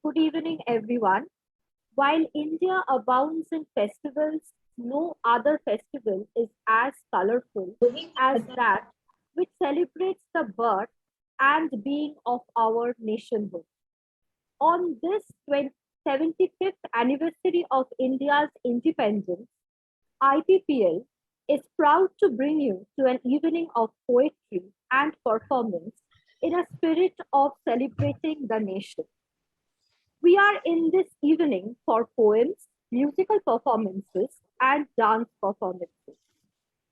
Good evening, everyone. While India abounds in festivals, no other festival is as colorful as that which celebrates the birth and being of our nationhood. On this 75th anniversary of India's independence, IPPL is proud to bring you to an evening of poetry and performance in a spirit of celebrating the nation. We are in this evening for poems, musical performances, and dance performances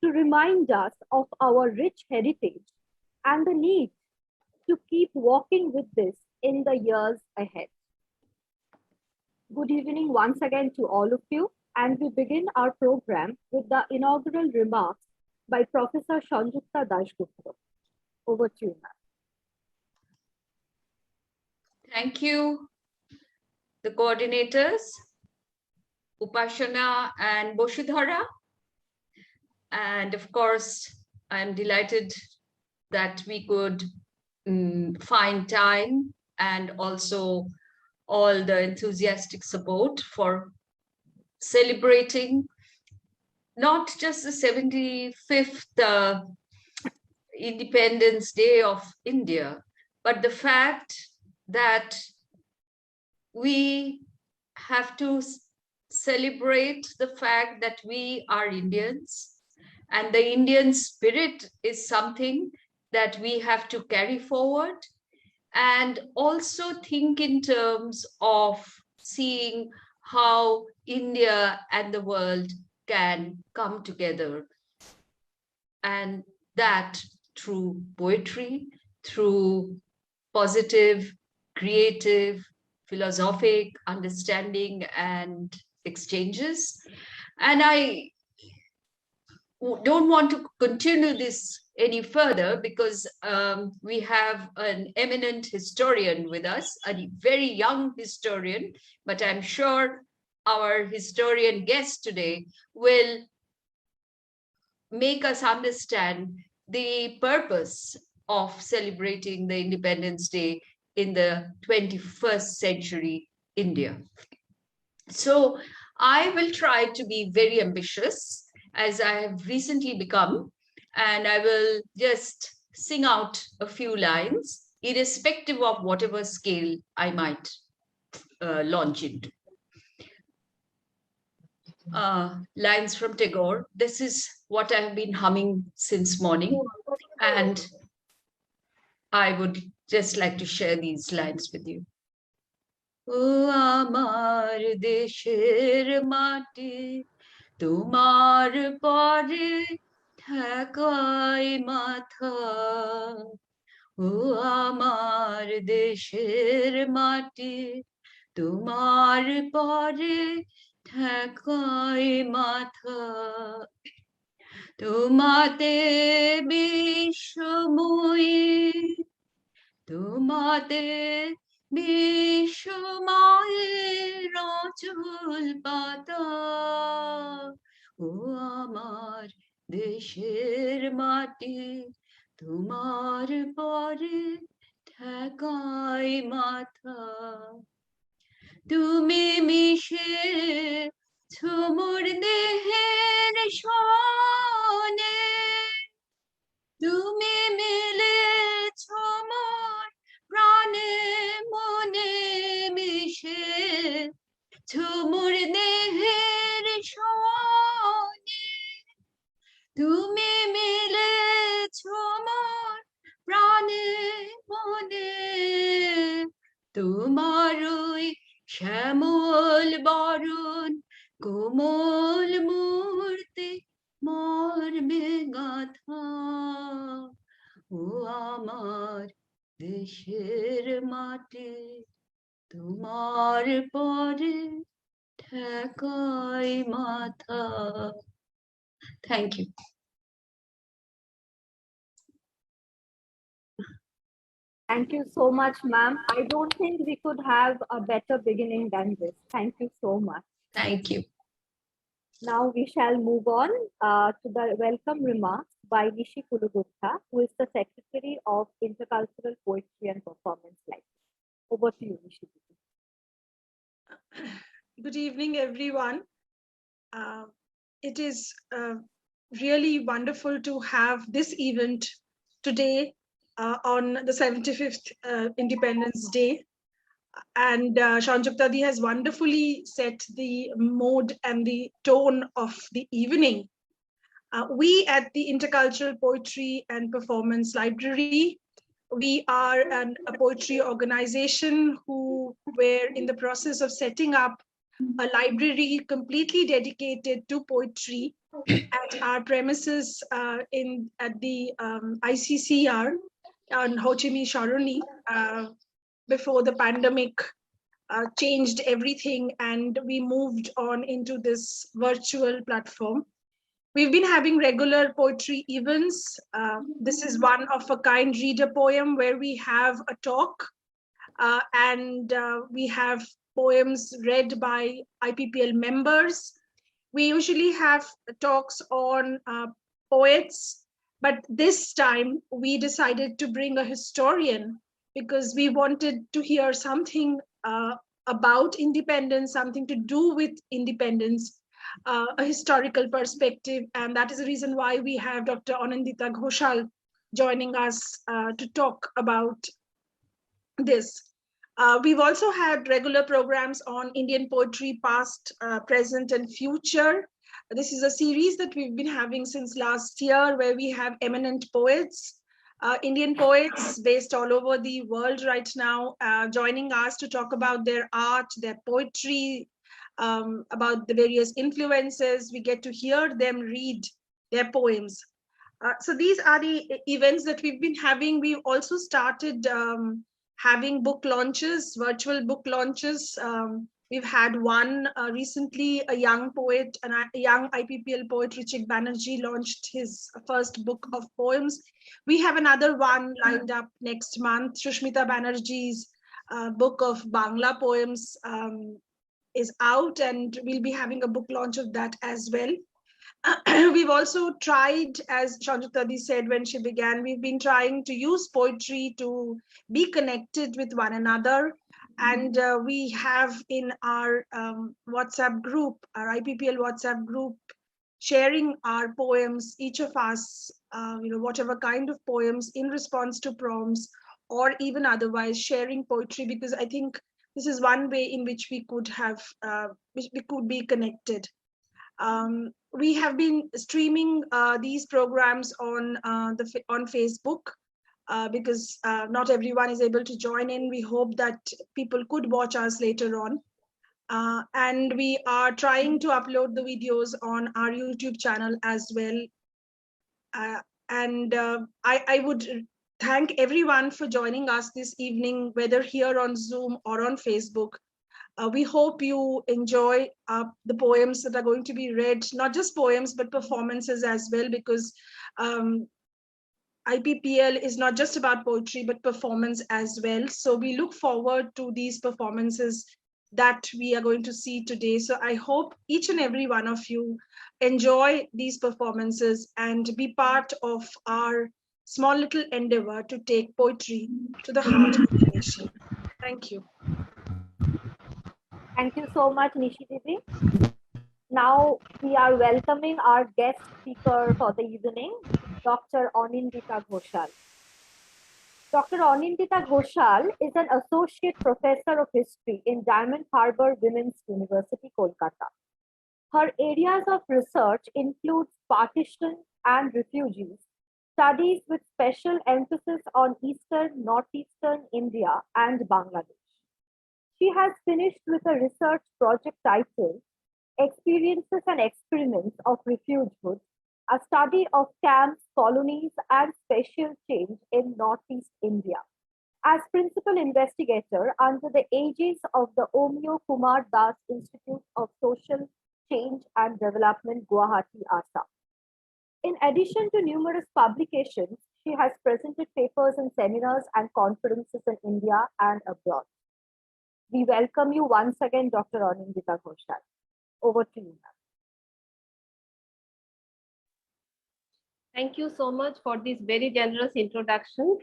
to remind us of our rich heritage and the need to keep walking with this in the years ahead. Good evening once again to all of you, and we begin our program with the inaugural remarks by Professor Sanjukta Dasgupta. Over to you, ma'am. Thank you, the coordinators, Upashana and Boshudhara. And of course, I'm delighted that we could find time and also all the enthusiastic support for celebrating not just the 75th Independence Day of India, but the fact that we have to celebrate the fact that we are Indians, and the Indian spirit is something that we have to carry forward, and also think in terms of seeing how India and the world can come together, and that through poetry, through positive, creative, philosophic understanding and exchanges. And I don't want to continue this any further because we have an eminent historian with us, a very young historian, but I'm sure our historian guest today will make us understand the purpose of celebrating the Independence Day in the 21st century India. So I will try to be very ambitious, as I have recently become, and I will just sing out a few lines, irrespective of whatever scale I might launch into. Lines from Tagore. This is what I have been humming since morning, and I would just like to share these lines with you. O amar desher mati, তোমার পরে ঠেকাই মাথা, ও আমার দেশের মাটি, তোমার পরে ঠেকাই মাথা, তোমাতে বিশ্বময়ী, তোমাতে বিশ্বময়ের অচল পাতা, ও আমার দেশের মাটি, তোমার পরে ঠেকাই মাথা, তুমি মিশে মোর দেহের সনে, তুমি মিলেছ মোর প্রাণে মনে মিশে মোর দেহের সনে, তুমি মিলেছ মোর প্রাণে মনে, তোমার ওই শ্যামল বরণ কোমল মূর্তি মর্মে গাথা, ও আমার দেশের মাটি, তোমার পরে ঠেকাই মাথা. Thank you. Thank you so much, ma'am. I don't think we could have a better beginning than this. Thank you so much. Thank you. Now we shall move on to the welcome remarks by Nishi Kulugupta, who is the Secretary of Intercultural Poetry and Performance Life. Over to you, Nishi. Good evening, everyone. It is really wonderful to have this event today on the 75th Independence Day. And Shanjuktadi has wonderfully set the mode and the tone of the evening. We at the Intercultural Poetry and Performance Library, we are a poetry organization who were in the process of setting up a library completely dedicated to poetry at our premises at the ICCR on Ho Chi Minh Saroni before the pandemic changed everything and we moved on into this virtual platform. We've been having regular poetry events. This is one of a kind reader poem where we have a talk and we have poems read by IPPL members. We usually have talks on poets, but this time we decided to bring a historian because we wanted to hear something about independence, something to do with independence, a historical perspective. And that is the reason why we have Dr. Anandita Ghoshal joining us to talk about this. We've also had regular programs on Indian poetry, past, present, and future. This is a series that we've been having since last year, where we have eminent poets, Indian poets based all over the world right now, joining us to talk about their art, their poetry, about the various influences. We get to hear them read their poems. So these are the events that we've been having. We've also started having book launches, virtual book launches. We've had one recently, a young poet, a young IPPL poet, Richik Banerjee, launched his first book of poems. We have another one lined up next month. Shushmita Banerjee's book of Bangla poems is out, and we'll be having a book launch of that as well. We've also tried, as Shanjuktadi said when she began, we've been trying to use poetry to be connected with one another. And we have in our WhatsApp group, our IPPL WhatsApp group, sharing our poems, each of us, whatever kind of poems in response to prompts or even otherwise sharing poetry, because I think this is one way in which we could have, which we could be connected. We have been streaming these programs on Facebook because not everyone is able to join in. We hope that people could watch us later on. And we are trying to upload the videos on our YouTube channel as well. I would thank everyone for joining us this evening, whether here on Zoom or on Facebook. We hope you enjoy the poems that are going to be read, not just poems, but performances as well, because IPPL is not just about poetry, but performance as well. So we look forward to these performances that we are going to see today. So I hope each and every one of you enjoy these performances and be part of our small little endeavor to take poetry to the heart of the nation. Thank you. Thank you so much, Nishi Didi. Now we are welcoming our guest speaker for the evening, Dr. Anindita Ghoshal. Dr. Anindita Ghoshal is an associate professor of history in Diamond Harbour Women's University, Kolkata. Her areas of research include partition and refugees, studies with special emphasis on Eastern, Northeastern India and Bangladesh. She has finished with a research project titled Experiences and Experiments of Refugehood, a study of camps, colonies, and special change in Northeast India. As principal investigator under the aegis of the Omyo Kumar Das Institute of Social Change and Development, Guwahati, Assam. In addition to numerous publications, she has presented papers in seminars and conferences in India and abroad. We welcome you once again, Dr. Anindita Ghoshal. Over to you, ma'am. Thank you so much for this very generous introduction.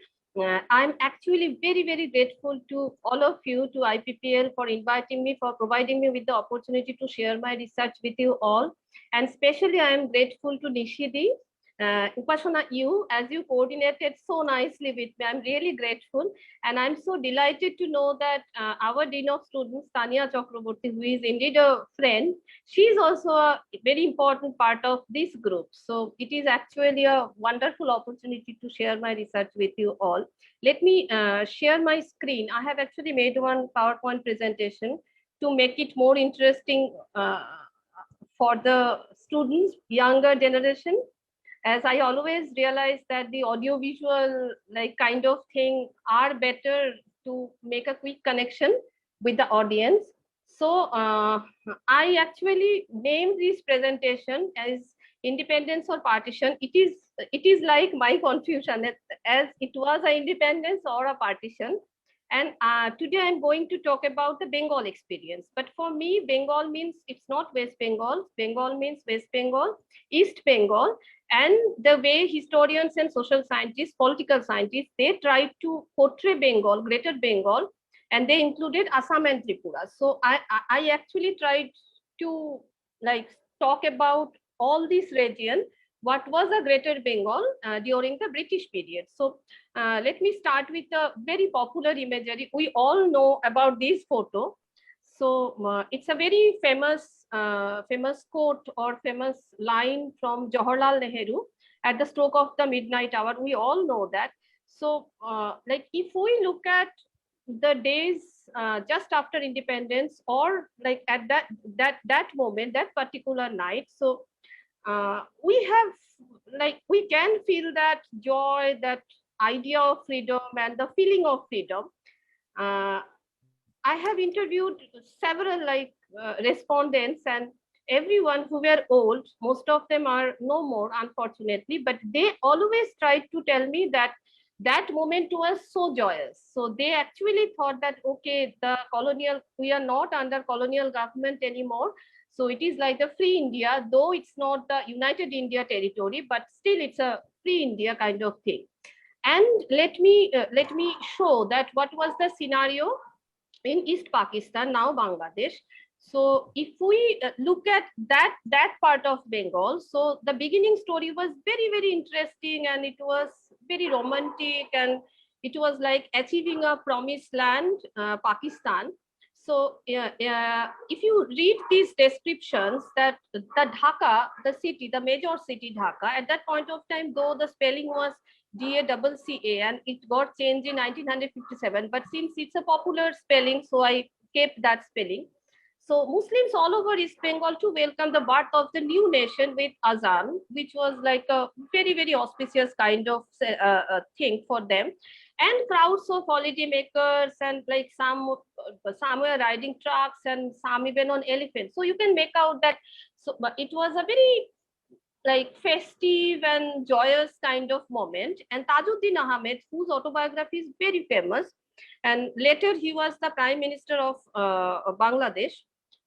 I'm actually very, very grateful to all of you, to IPPL, for inviting me, for providing me with the opportunity to share my research with you all. And especially, I am grateful to Nishidi, Upasana, you, as you coordinated so nicely with me. I'm really grateful. And I'm so delighted to know that our Dean of Students, Tanya Chakraborty, who is indeed a friend, she's also a very important part of this group. So it is actually a wonderful opportunity to share my research with you all. Let me share my screen. I have actually made one PowerPoint presentation to make it more interesting for the students, younger generation, as I always realize that the audio visual like kind of thing are better to make a quick connection with the audience. So I actually named this presentation as independence or partition. It is like my confusion as it was an independence or a partition. And today I'm going to talk about the Bengal experience. But for me, Bengal means it's not West Bengal. Bengal means West Bengal, East Bengal, and the way historians and social scientists, political scientists, they tried to portray Bengal, Greater Bengal, and they included Assam and Tripura. So I actually tried to like talk about all this region, what was a Greater Bengal during the British period. So let me start with a very popular imagery. We all know about this photo. So it's a very famous quote or famous line from Jawaharlal Nehru at the stroke of the midnight hour. We all know that. So like if we look at the days just after independence or like at that moment, that particular night, so we have like we can feel that joy, that idea of freedom and the feeling of freedom. uh, I have interviewed several like respondents, and everyone who were old, most of them are no more, unfortunately, but they always tried to tell me that that moment was so joyous. So they actually thought that, okay, the colonial, we are not under colonial government anymore. So it is like the free India, though it's not the United India territory, but still it's a free India kind of thing. And let me show that what was the scenario in East Pakistan, now Bangladesh. So if we look at that part of Bengal, so the beginning story was very, very interesting, and it was very romantic, and it was like achieving a promised land, Pakistan. So if you read these descriptions, that the Dhaka, the city, the major city Dhaka, at that point of time, though the spelling was DACCA, and it got changed in 1957. But since it's a popular spelling, so I kept that spelling. So Muslims all over East Bengal to welcome the birth of the new nation with Azan, which was like a very, very auspicious kind of thing for them. And crowds of holiday makers, and like some were riding trucks and some even on elephants. So you can make out that. So but it was a very like festive and joyous kind of moment. And Tajuddin Ahmed, whose autobiography is very famous, and later he was the Prime Minister of Bangladesh,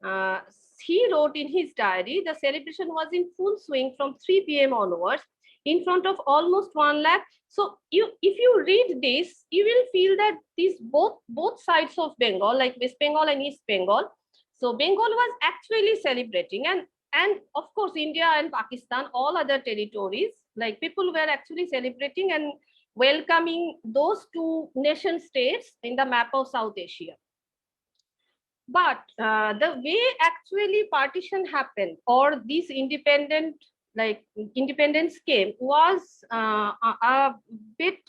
uh, he wrote in his diary, the celebration was in full swing from 3 p.m. onwards in front of almost 1 lakh. So if you read this, you will feel that these both sides of Bengal, like West Bengal and East Bengal, so Bengal was actually celebrating. And of course, India and Pakistan, all other territories, like people were actually celebrating and welcoming those two nation states in the map of South Asia. But the way actually partition happened, or this independence came, was a bit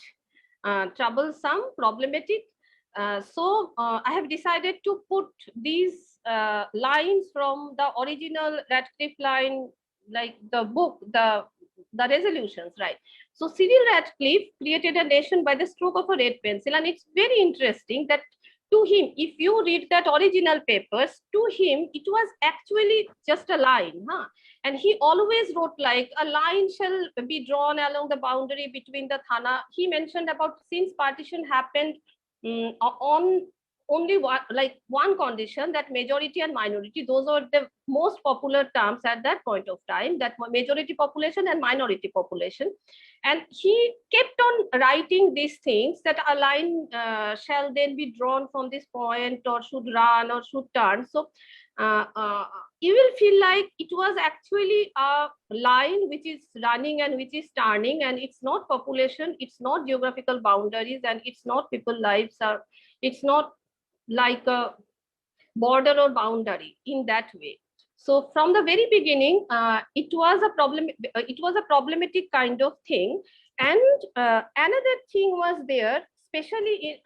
troublesome, problematic. So I have decided to put these lines from the original Radcliffe line, like the book, the resolutions, right? So Cyril Radcliffe created a nation by the stroke of a red pencil, and it's very interesting that to him, if you read that original papers, to him it was actually just a line, huh? And he always wrote like a line shall be drawn along the boundary between the Thana. He mentioned about since partition happened on only one condition, that majority and minority, those were the most popular terms at that point of time, that majority population and minority population. And he kept on writing these things, that a line shall then be drawn from this point, or should run, or should turn. So you will feel like it was actually a line which is running and which is turning, and it's not population, it's not geographical boundaries, and it's not people lives, or it's not like a border or boundary in that way. So from the very beginning, it was a problem. It was a problematic kind of thing. And another thing was there, especially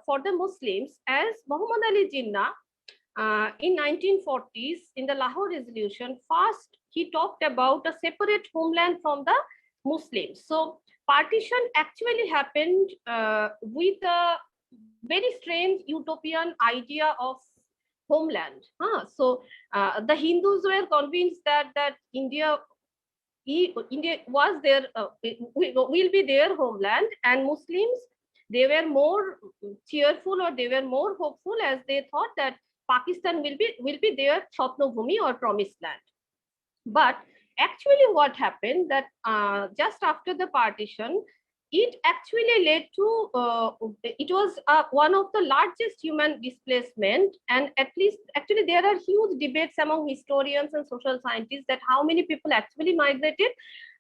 for the Muslims, as Muhammad Ali Jinnah in 1940s in the Lahore Resolution, first he talked about a separate homeland from the Muslims. So partition actually happened with a very strange utopian idea of homeland. So the Hindus were convinced that India was their will be their homeland, and Muslims, they were more cheerful, or they were more hopeful, as they thought that Pakistan will be their Swapna Bhumi or promised land. But actually what happened, that just after the partition, it actually led to, it was one of the largest human displacement. And at least, actually there are huge debates among historians and social scientists that how many people actually migrated.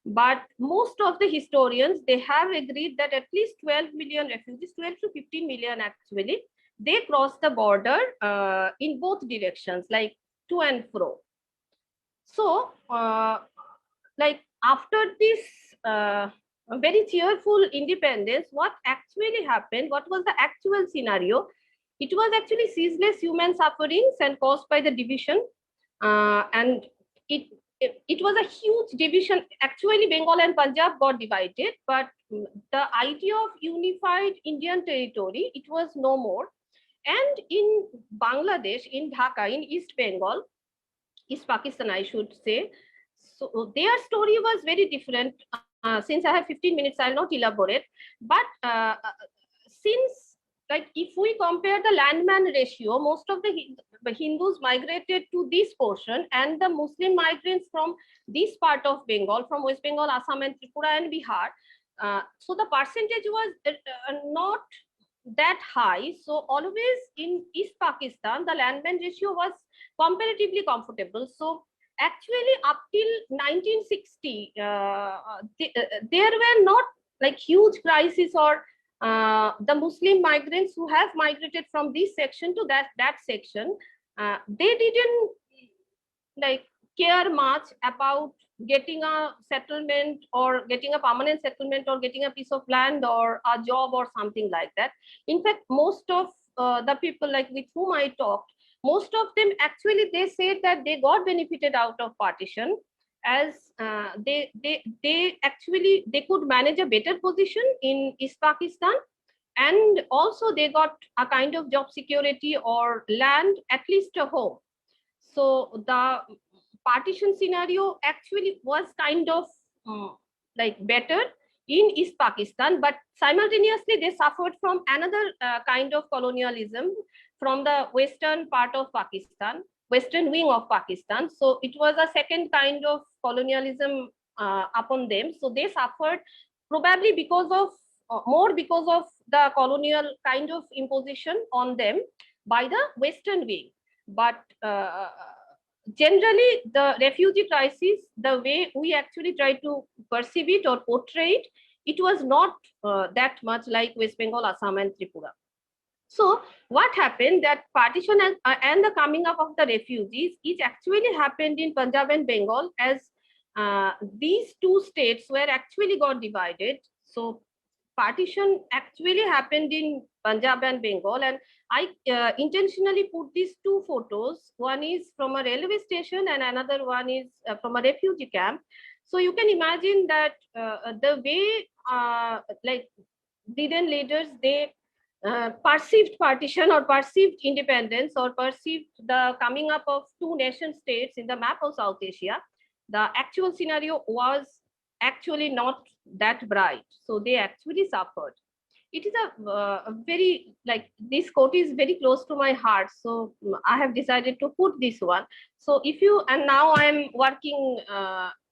But most of the historians, they have agreed that at least 12 million refugees, 12 to 15 million actually, they crossed the border in both directions, like to and fro. So, like after this very cheerful independence, what actually happened, what was the actual scenario? It was actually ceaseless human sufferings and caused by the division. And it was a huge division. Actually, Bengal and Punjab got divided, but the idea of unified Indian territory, it was no more. And in Bangladesh, in Dhaka, in East Bengal, East Pakistan, I should say. So their story was very different. Since I have 15 minutes, I'll not elaborate. But since, like, if we compare the landman ratio, most of the Hindus migrated to this portion, and the Muslim migrants from this part of Bengal, from West Bengal, Assam, and Tripura and Bihar. So the percentage was not that high. So always in East Pakistan, the landman ratio was comparatively comfortable. So actually up till 1960, there were not like huge crises, or the Muslim migrants who have migrated from this section to that section, they didn't like care much about getting a settlement, or getting a permanent settlement, or getting a piece of land, or a job, or something like that. In fact, most of the people like with whom I talked, most of them actually, they said that they got benefited out of partition, as they actually, they could manage a better position in East Pakistan, and also they got a kind of job security, or land, at least a home. So the partition scenario actually was kind of like better in East Pakistan, but simultaneously they suffered from another kind of colonialism from the western part of Pakistan, western wing of Pakistan. So it was a second kind of colonialism upon them. So they suffered probably because of more because of the colonial kind of imposition on them by the western wing. But generally, the refugee crisis, the way we actually try to perceive it or portray it, it was not that much like West Bengal, Assam, and Tripura. So what happened, that partition and the coming up of the refugees, it actually happened in Punjab and Bengal, as these two states were actually got divided. So partition actually happened in Punjab and Bengal, and I intentionally put these two photos. One is from a railway station, and another one is from a refugee camp. So you can imagine that the way like the then leaders, they perceived partition, or perceived independence, or perceived the coming up of two nation states in the map of South Asia, the actual scenario was actually not that bright. So they actually suffered. it is a very, like, this quote is very close to my heart. So I have decided to put this one. So if you, and now I'm working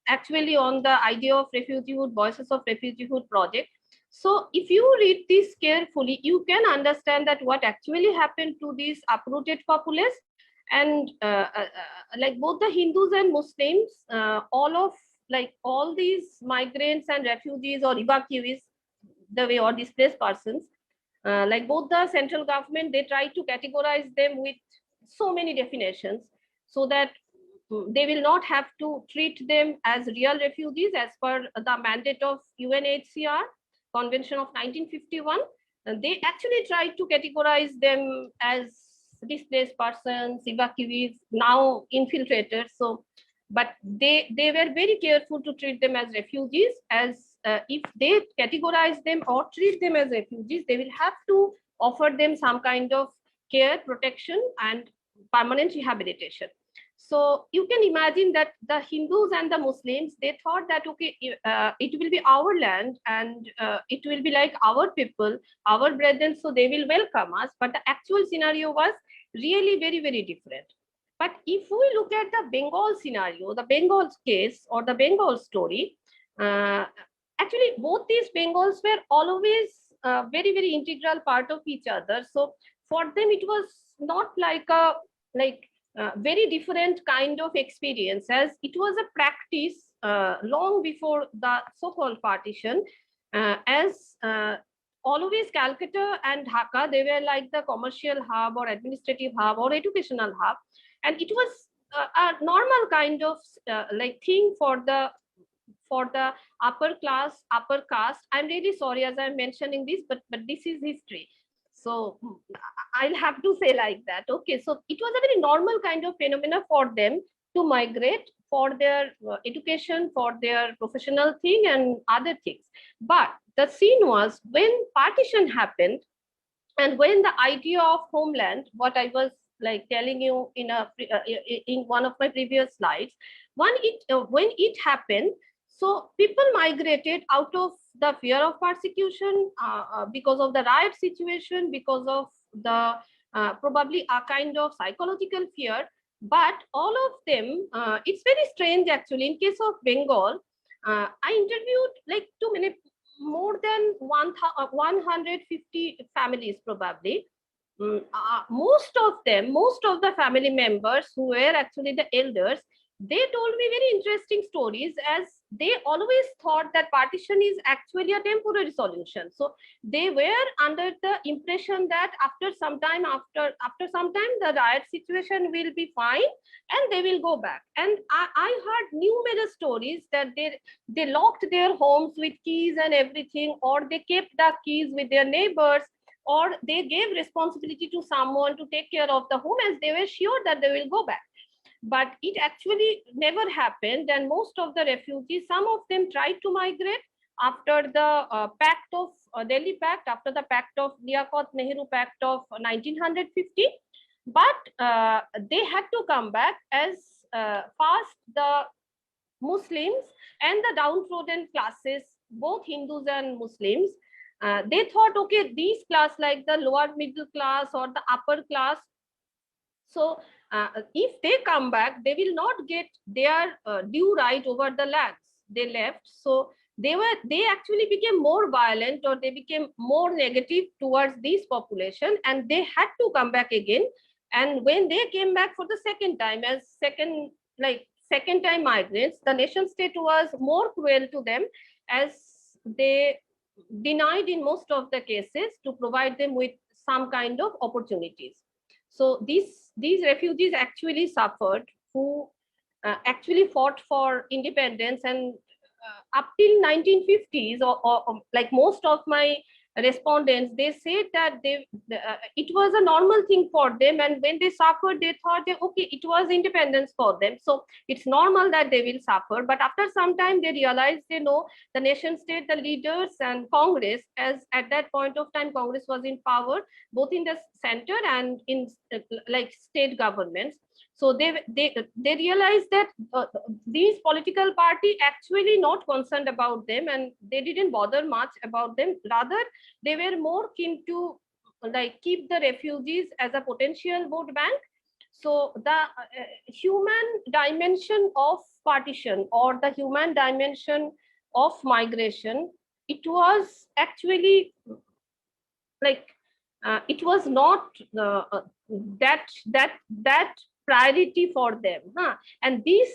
actually on the idea of refugeehood, voices of refugeehood project. So if you read this carefully, you can understand that what actually happened to these uprooted populace. And like both the Hindus and Muslims, all of, like, all these migrants and refugees or evacuees, the way, or displaced persons, like both the central government, they try to categorize them with so many definitions, so that they will not have to treat them as real refugees as per the mandate of UNHCR Convention of 1951. They actually try to categorize them as displaced persons, evacuees, now infiltrators. So, but they were very careful to treat them as refugees, as if they categorize them or treat them as refugees, they will have to offer them some kind of care, protection, and permanent rehabilitation. So you can imagine that the Hindus and the Muslims, they thought that, okay, it will be our land, and it will be like our people, our brethren, so they will welcome us. But the actual scenario was really very, very different. But if we look at the Bengal scenario, the Bengal case or the Bengal story, uh, actually both these Bengals were always very, very integral part of each other. So for them, it was not like a, like, very different kind of experience, as it was a practice long before the so-called partition, as always Calcutta and Dhaka, they were like the commercial hub or administrative hub or educational hub, and it was a normal kind of like thing for the upper class, upper caste. I'm really sorry as I'm mentioning this, but this is history. So I'll have to say like that. Okay, so it was a very normal kind of phenomena for them to migrate for their education, for their professional thing and other things. But the scene was when partition happened, and when the idea of homeland, what I was like telling you in one of my previous slides, when it happened, so people migrated out of the fear of persecution, because of the riot situation, because of the probably a kind of psychological fear. But all of them, it's very strange actually. In case of Bengal, I interviewed like too many, more than 150 families probably. Most of them, most of the family members who were actually the elders, they told me very interesting stories, as they always thought that partition is actually a temporary solution. So they were under the impression that after some time, after some time, the riot situation will be fine and they will go back. And I heard numerous stories that they locked their homes with keys and everything, or they kept the keys with their neighbors, or they gave responsibility to someone to take care of the home, as they were sure that they will go back. But it actually never happened, and most of the refugees, some of them tried to migrate after the pact of Delhi Pact, after the pact of Liaquat-Nehru Pact of 1950. But they had to come back, as fast the Muslims and the downtrodden classes, both Hindus and Muslims, they thought, okay, these class, like the lower middle class or the upper class, so if they come back, they will not get their due right over the lands they left. So they actually became more violent, or they became more negative towards this population, and they had to come back again. And when they came back for the second time, as second time migrants, the nation state was more cruel to them, as they denied in most of the cases to provide them with some kind of opportunities. So these refugees actually suffered, who actually fought for independence, and up till 1950s, or like most of my respondents, they said that it was a normal thing for them, and when they suffered, they thought that, okay, it was independence for them, so it's normal that they will suffer. But after some time, they realized, they know the nation state, the leaders and Congress, as at that point of time Congress was in power both in the center and in like state governments. So they realized that these political party actually not concerned about them, and they didn't bother much about them. Rather, they were more keen to like keep the refugees as a potential vote bank. So the human dimension of partition or the human dimension of migration, it was actually like it was not that priority for them, huh? And this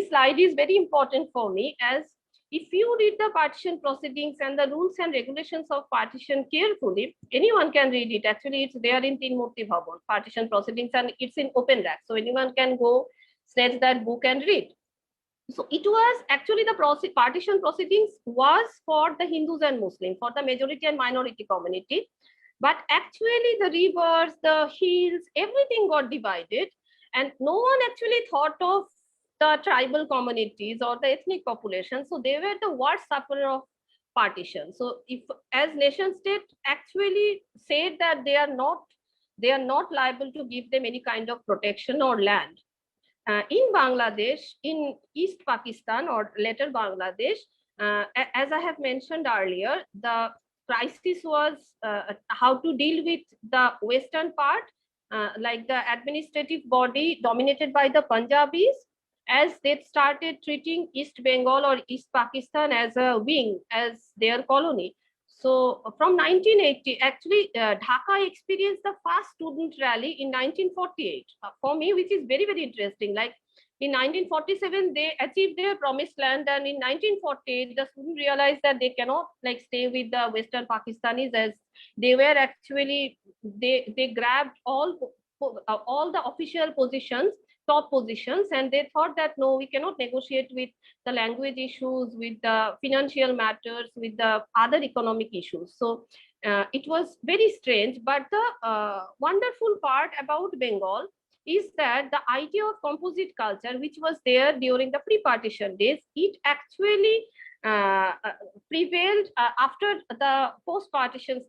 slide is very important for me, as if you read the partition proceedings and the rules and regulations of partition carefully, anyone can read it. Actually, it's there in Tinmurti Bhavan, partition proceedings, and it's in open rack, so anyone can go snatch that book and read. So it was actually the partition proceedings was for the Hindus and Muslims, for the majority and minority community. But actually the rivers, the hills, everything got divided, and no one actually thought of the tribal communities or the ethnic population. So they were the worst sufferer of partition. So if as nation state actually said that they are not liable to give them any kind of protection or land. In Bangladesh, in East Pakistan or later Bangladesh, as I have mentioned earlier, the crisis was how to deal with the western part, like the administrative body dominated by the Punjabis, as they started treating East Bengal or East Pakistan as a wing, as their colony. So from 1980, actually, Dhaka experienced the first student rally in 1948. For me, which is very, very interesting. Like in 1947, they achieved their promised land, and in 1948, the students realized that they cannot like stay with the Western Pakistanis, as they were actually they grabbed all the official positions, top positions, and they thought that no, we cannot negotiate with the language issues, with the financial matters, with the other economic issues. So it was very strange. But the wonderful part about Bengal is that the idea of composite culture, which was there during the pre-partition days, it actually prevailed after the post-partition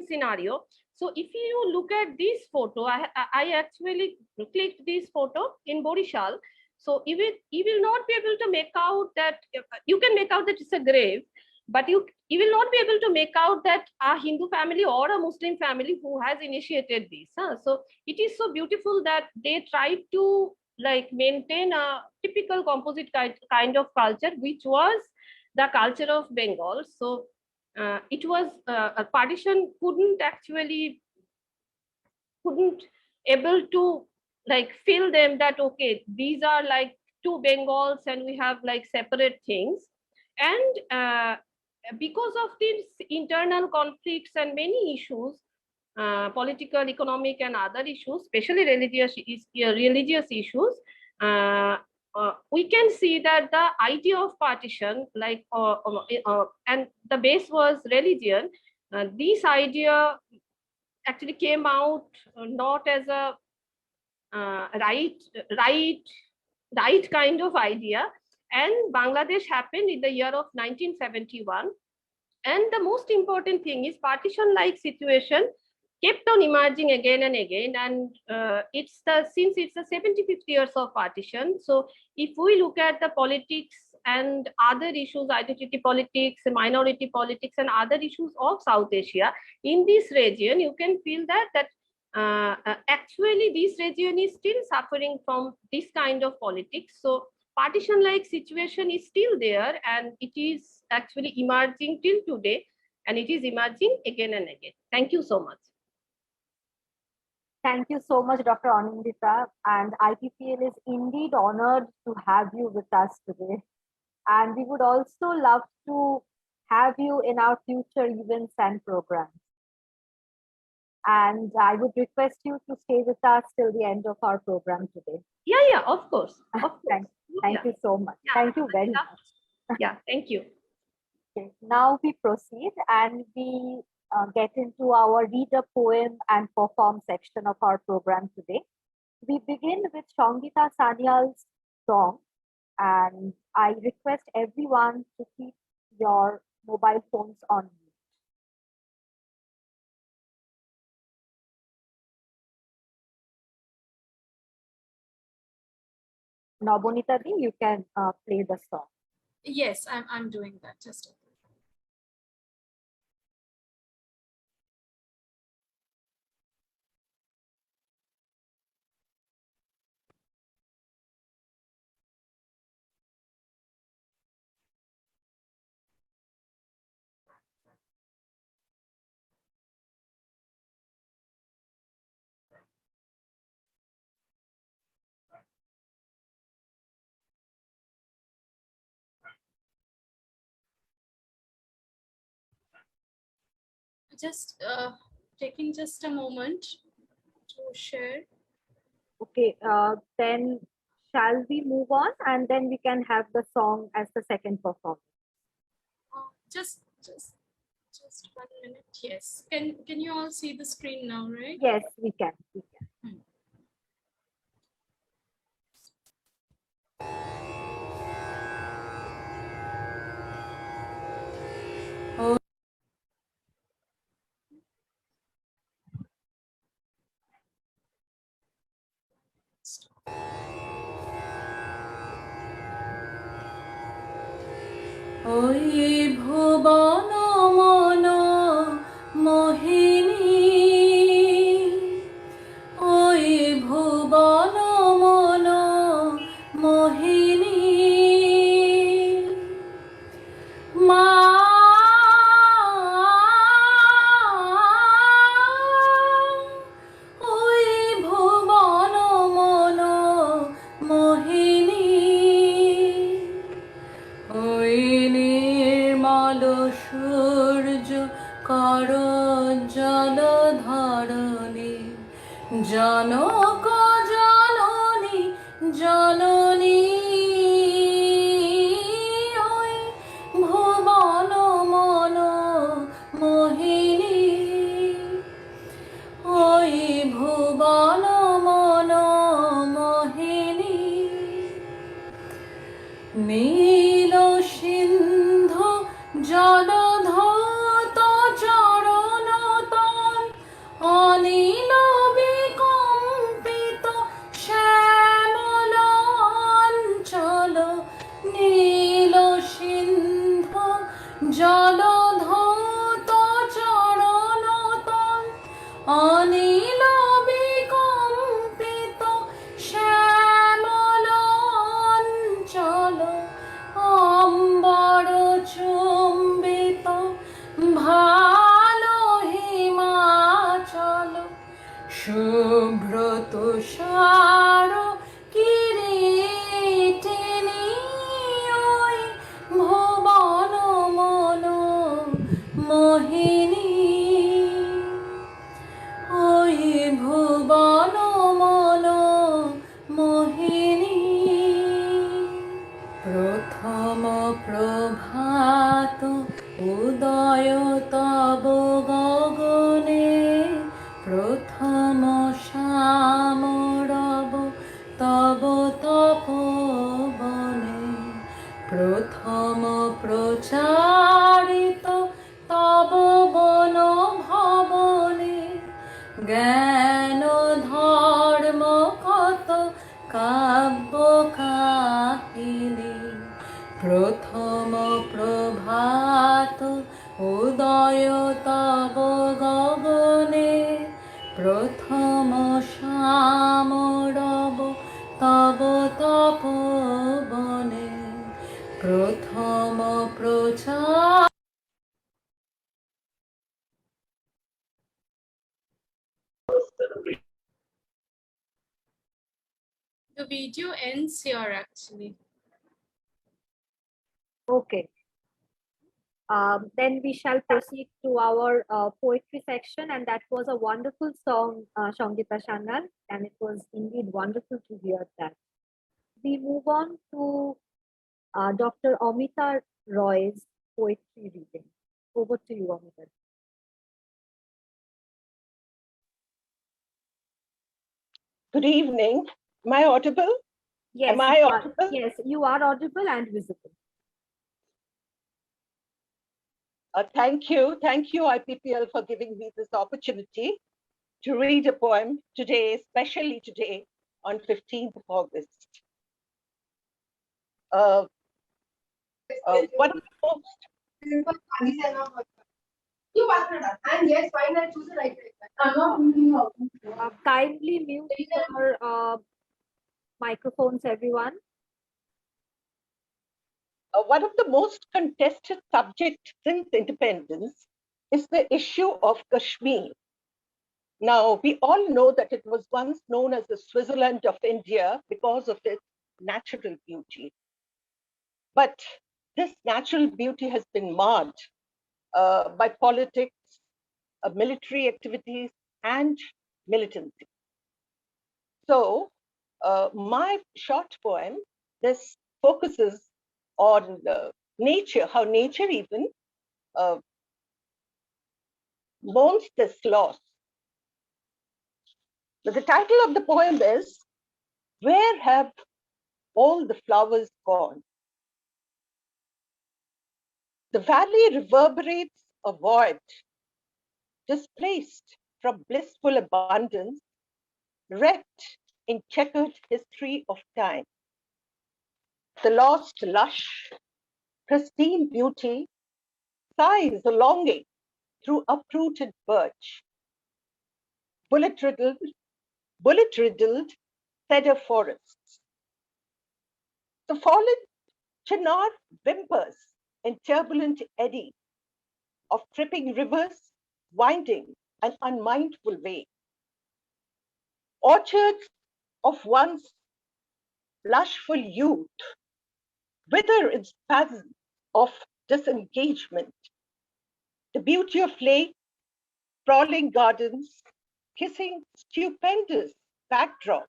scenario. So if you look at this photo, I actually clicked this photo in Borishal. So you will not be able to make out that, you can make out that it's a grave, but you will not be able to make out that a Hindu family or a Muslim family who has initiated this. Huh? So it is so beautiful that they tried to like maintain a typical composite kind of culture, which was the culture of Bengal. So it was a partition couldn't able to like feel them that okay, these are like two Bengals and we have like separate things. And because of these internal conflicts and many issues, political, economic, and other issues, especially religious issues, we can see that the idea of partition, like and the base was religion. This idea actually came out not as a right kind of idea, and Bangladesh happened in the year of 1971. And the most important thing is partition-like situation kept on emerging again and again, and since it's the 75th years of partition. So if we look at the politics and other issues, identity politics, minority politics, and other issues of South Asia in this region, you can feel that actually this region is still suffering from this kind of politics. So partition-like situation is still there, and it is actually emerging till today, and it is emerging again and again. Thank you so much. Thank you so much, Dr. Anindita. And IPPL is indeed honored to have you with us today. And we would also love to have you in our future events and programs. And I would request you to stay with us till the end of our program today. Yeah, of course. Of course. Thank you so much. Yeah, thank you very much. Yeah, thank you. Okay, now we proceed and we get into our read a poem and perform section of our program today. We begin with Shangita Sanyal's song, and I request everyone to keep your mobile phones on mute. Nabonita Di, you can play the song. Yes, I'm doing that. Just just taking just a moment to share. Okay, then shall we move on and then we can have the song as the second performance? Just 1 minute. Yes. Can you all see the screen now, right? Yes, we can. We can. ওই ভুবন মন মোহিনী, ওই ভুবন মন মোহিনী, মা ওই ভুবন মন মোহিনী, ওই নির্মল সূর্য কর জল ধরণী, জনক জননী জননী, ওই ভুবন মন মোহিনী, ওই ভুবন মন মোহিনী, নীল সিন্ধু জলধৌত চরণ তল, অনিল বিকম্পিত শ্যামল অঞ্চল, নীল সিন্ধু জলধৌত চরণ তল, অনিল বিকম্পিত শ্যামল অঞ্চল, অম্বর চুম্বিত ভালো হিমাচল, শুভ্র তুষার কিরীটিনী, ওই ভুবন মন মোহিনী, ওই ভুবন মন মোহিনী, প্রথম প্রভাত উদয় তব গগনে, প্রথম শ্যামরব তব তপবনে, প্রথম প্রচারিত তব বন ভবনে, জ্ঞান ধর্ম কত কাব্য কাহিনী, প্রথম প্রভাত উদয় তব গগনে, প্রথম শ্যামরব তব তপবনে, প্রথম প্রচার। The video ends here actually. Okay. Then we shall proceed to our poetry section, and that was a wonderful song, Shangita Shangal, and it was indeed wonderful to hear that. We move on to Dr. Amita Roy's poetry reading. Over to you, Amita. Good evening. Am I audible? Yes, Am I audible? Yes, you are audible and visible. Thank you, IPPL, for giving me this opportunity to read a poem today, especially today, on 15th of August. What is the most and yes, fine, I choose the right. I'm not moving out. Kindly mute your microphones, everyone. One of the most contested subjects since independence is the issue of Kashmir. Now, we all know that it was once known as the Switzerland of India because of its natural beauty. But this natural beauty has been marred by politics, military activities and militancy. So my short poem, this focuses on nature, how nature even mourns this loss. But the title of the poem is, Where Have All the Flowers Gone? The valley reverberates a void, displaced from blissful abundance, wrecked in checkered history of time. The lost lush, pristine beauty sighs a longing through uprooted birch, bullet-riddled cedar forests. The fallen chinar whimpers in turbulent eddy of tripping rivers winding an unmindful way. Orchards of once blushful youth wither in spasms of disengagement. The beauty of lake, sprawling gardens, kissing stupendous backdrop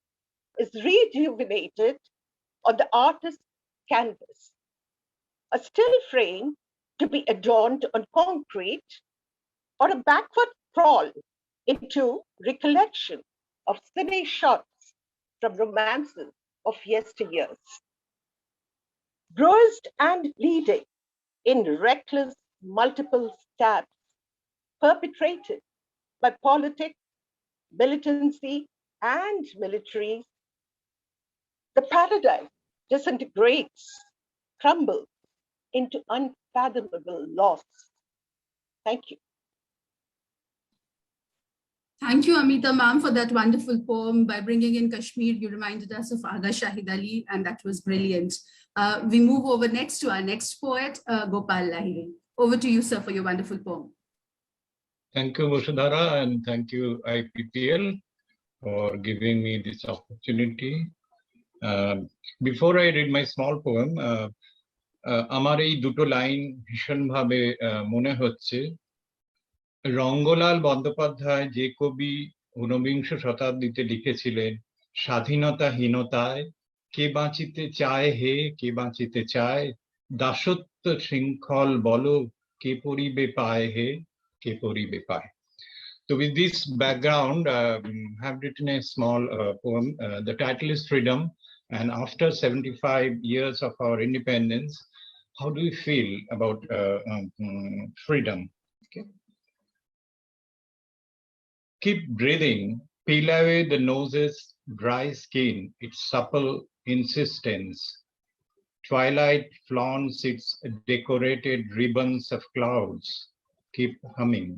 is rejuvenated on the artist's canvas. A still frame to be adorned on concrete, or a backward crawl into recollection of cine shots from romances of yesteryears. Bruised and bleeding in reckless multiple stabs perpetrated by politics, militancy, and militaries, the paradise disintegrates, crumbles into unfathomable loss. Thank you. Thank you, Amita ma'am, for that wonderful poem. By bringing in Kashmir, you reminded us of Agha Shahid Ali, and that was brilliant. We move over next to our next poet, Gopal Lahiri. Over to you, sir, for your wonderful poem. Thank you, Vasudhara, and thank you, IPPL, for giving me this opportunity. Before I read my small poem, আমার এই দুটো line ভীষণভাবে মনে হচ্ছে। রঙ্গলাল বন্দ্যোপাধ্যায় যে কবি ঊনবিংশ শতাব্দীতে লিখেছিলেন, স্বাধীনতাহীনতায় কে বাঁচিতে চায় হে, কে বাঁচিতে চায়, দাসত্ব শৃঙ্খল বলো কে পরিবে পায় হে, কে পরিবে পায়। So with this background, I have written a small poem. The title is Freedom. And after 75 years of our independence, how do we feel about freedom? Okay. Keep breathing, peel away the nose's dry skin, its supple insistence. Twilight flaunts its decorated ribbons of clouds. Keep humming,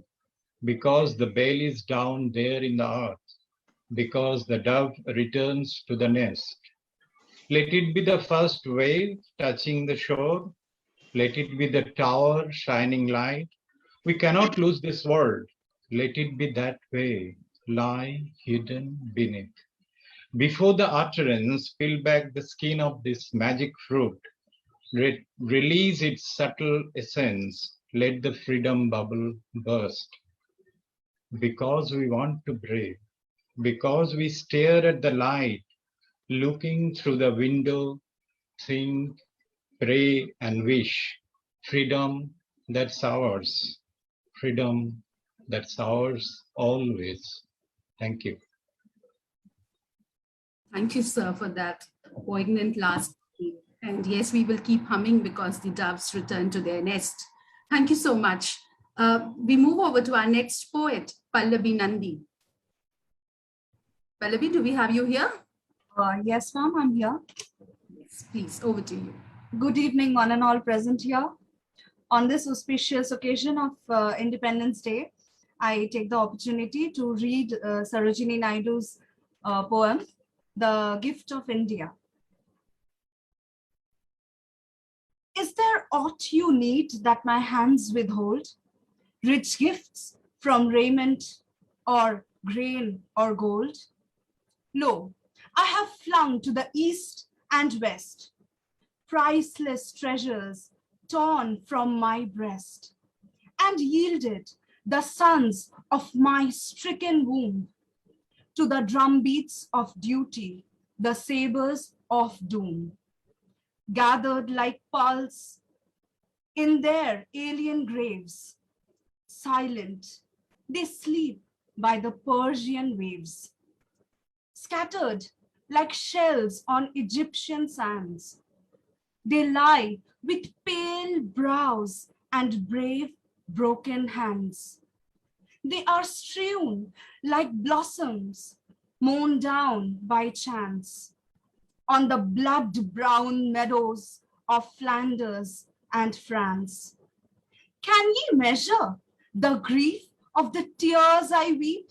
because the bell is down there in the earth, because the dove returns to the nest. Let it be the first wave touching the shore. Let it be the tower shining light. We cannot lose this world. Let it be that way, lie hidden beneath. Before the utterance, peel back the skin of this magic fruit. Release its subtle essence. Let the freedom bubble burst. Because we want to breathe. Because we stare at the light, looking through the window, think, pray, and wish. Freedom that's ours. Freedom that's ours always. Thank you. Thank you, sir, for that poignant last theme. And yes, we will keep humming because the doves return to their nest. Thank you so much. We move over to our next poet, Pallavi Nandi. Pallavi, do we have you here? Yes, ma'am, I'm here. Yes, please, over to you. Good evening, one and all present here. On this auspicious occasion of Independence Day, I take the opportunity to read Sarojini Naidu's poem, The Gift of India. Is there aught you need that my hands withhold? Rich gifts from raiment or grain or gold? Lo, I have flung to the east and west priceless treasures torn from my breast and yielded the sons of my stricken womb, to the drumbeats of duty, the sabers of doom, gathered like pulse in their alien graves, silent, they sleep by the Persian waves, scattered like shells on Egyptian sands. They lie with pale brows and brave broken hands. They are strewn like blossoms mown down by chance on the blood-brown meadows of Flanders and France. Can ye measure the grief of the tears I weep,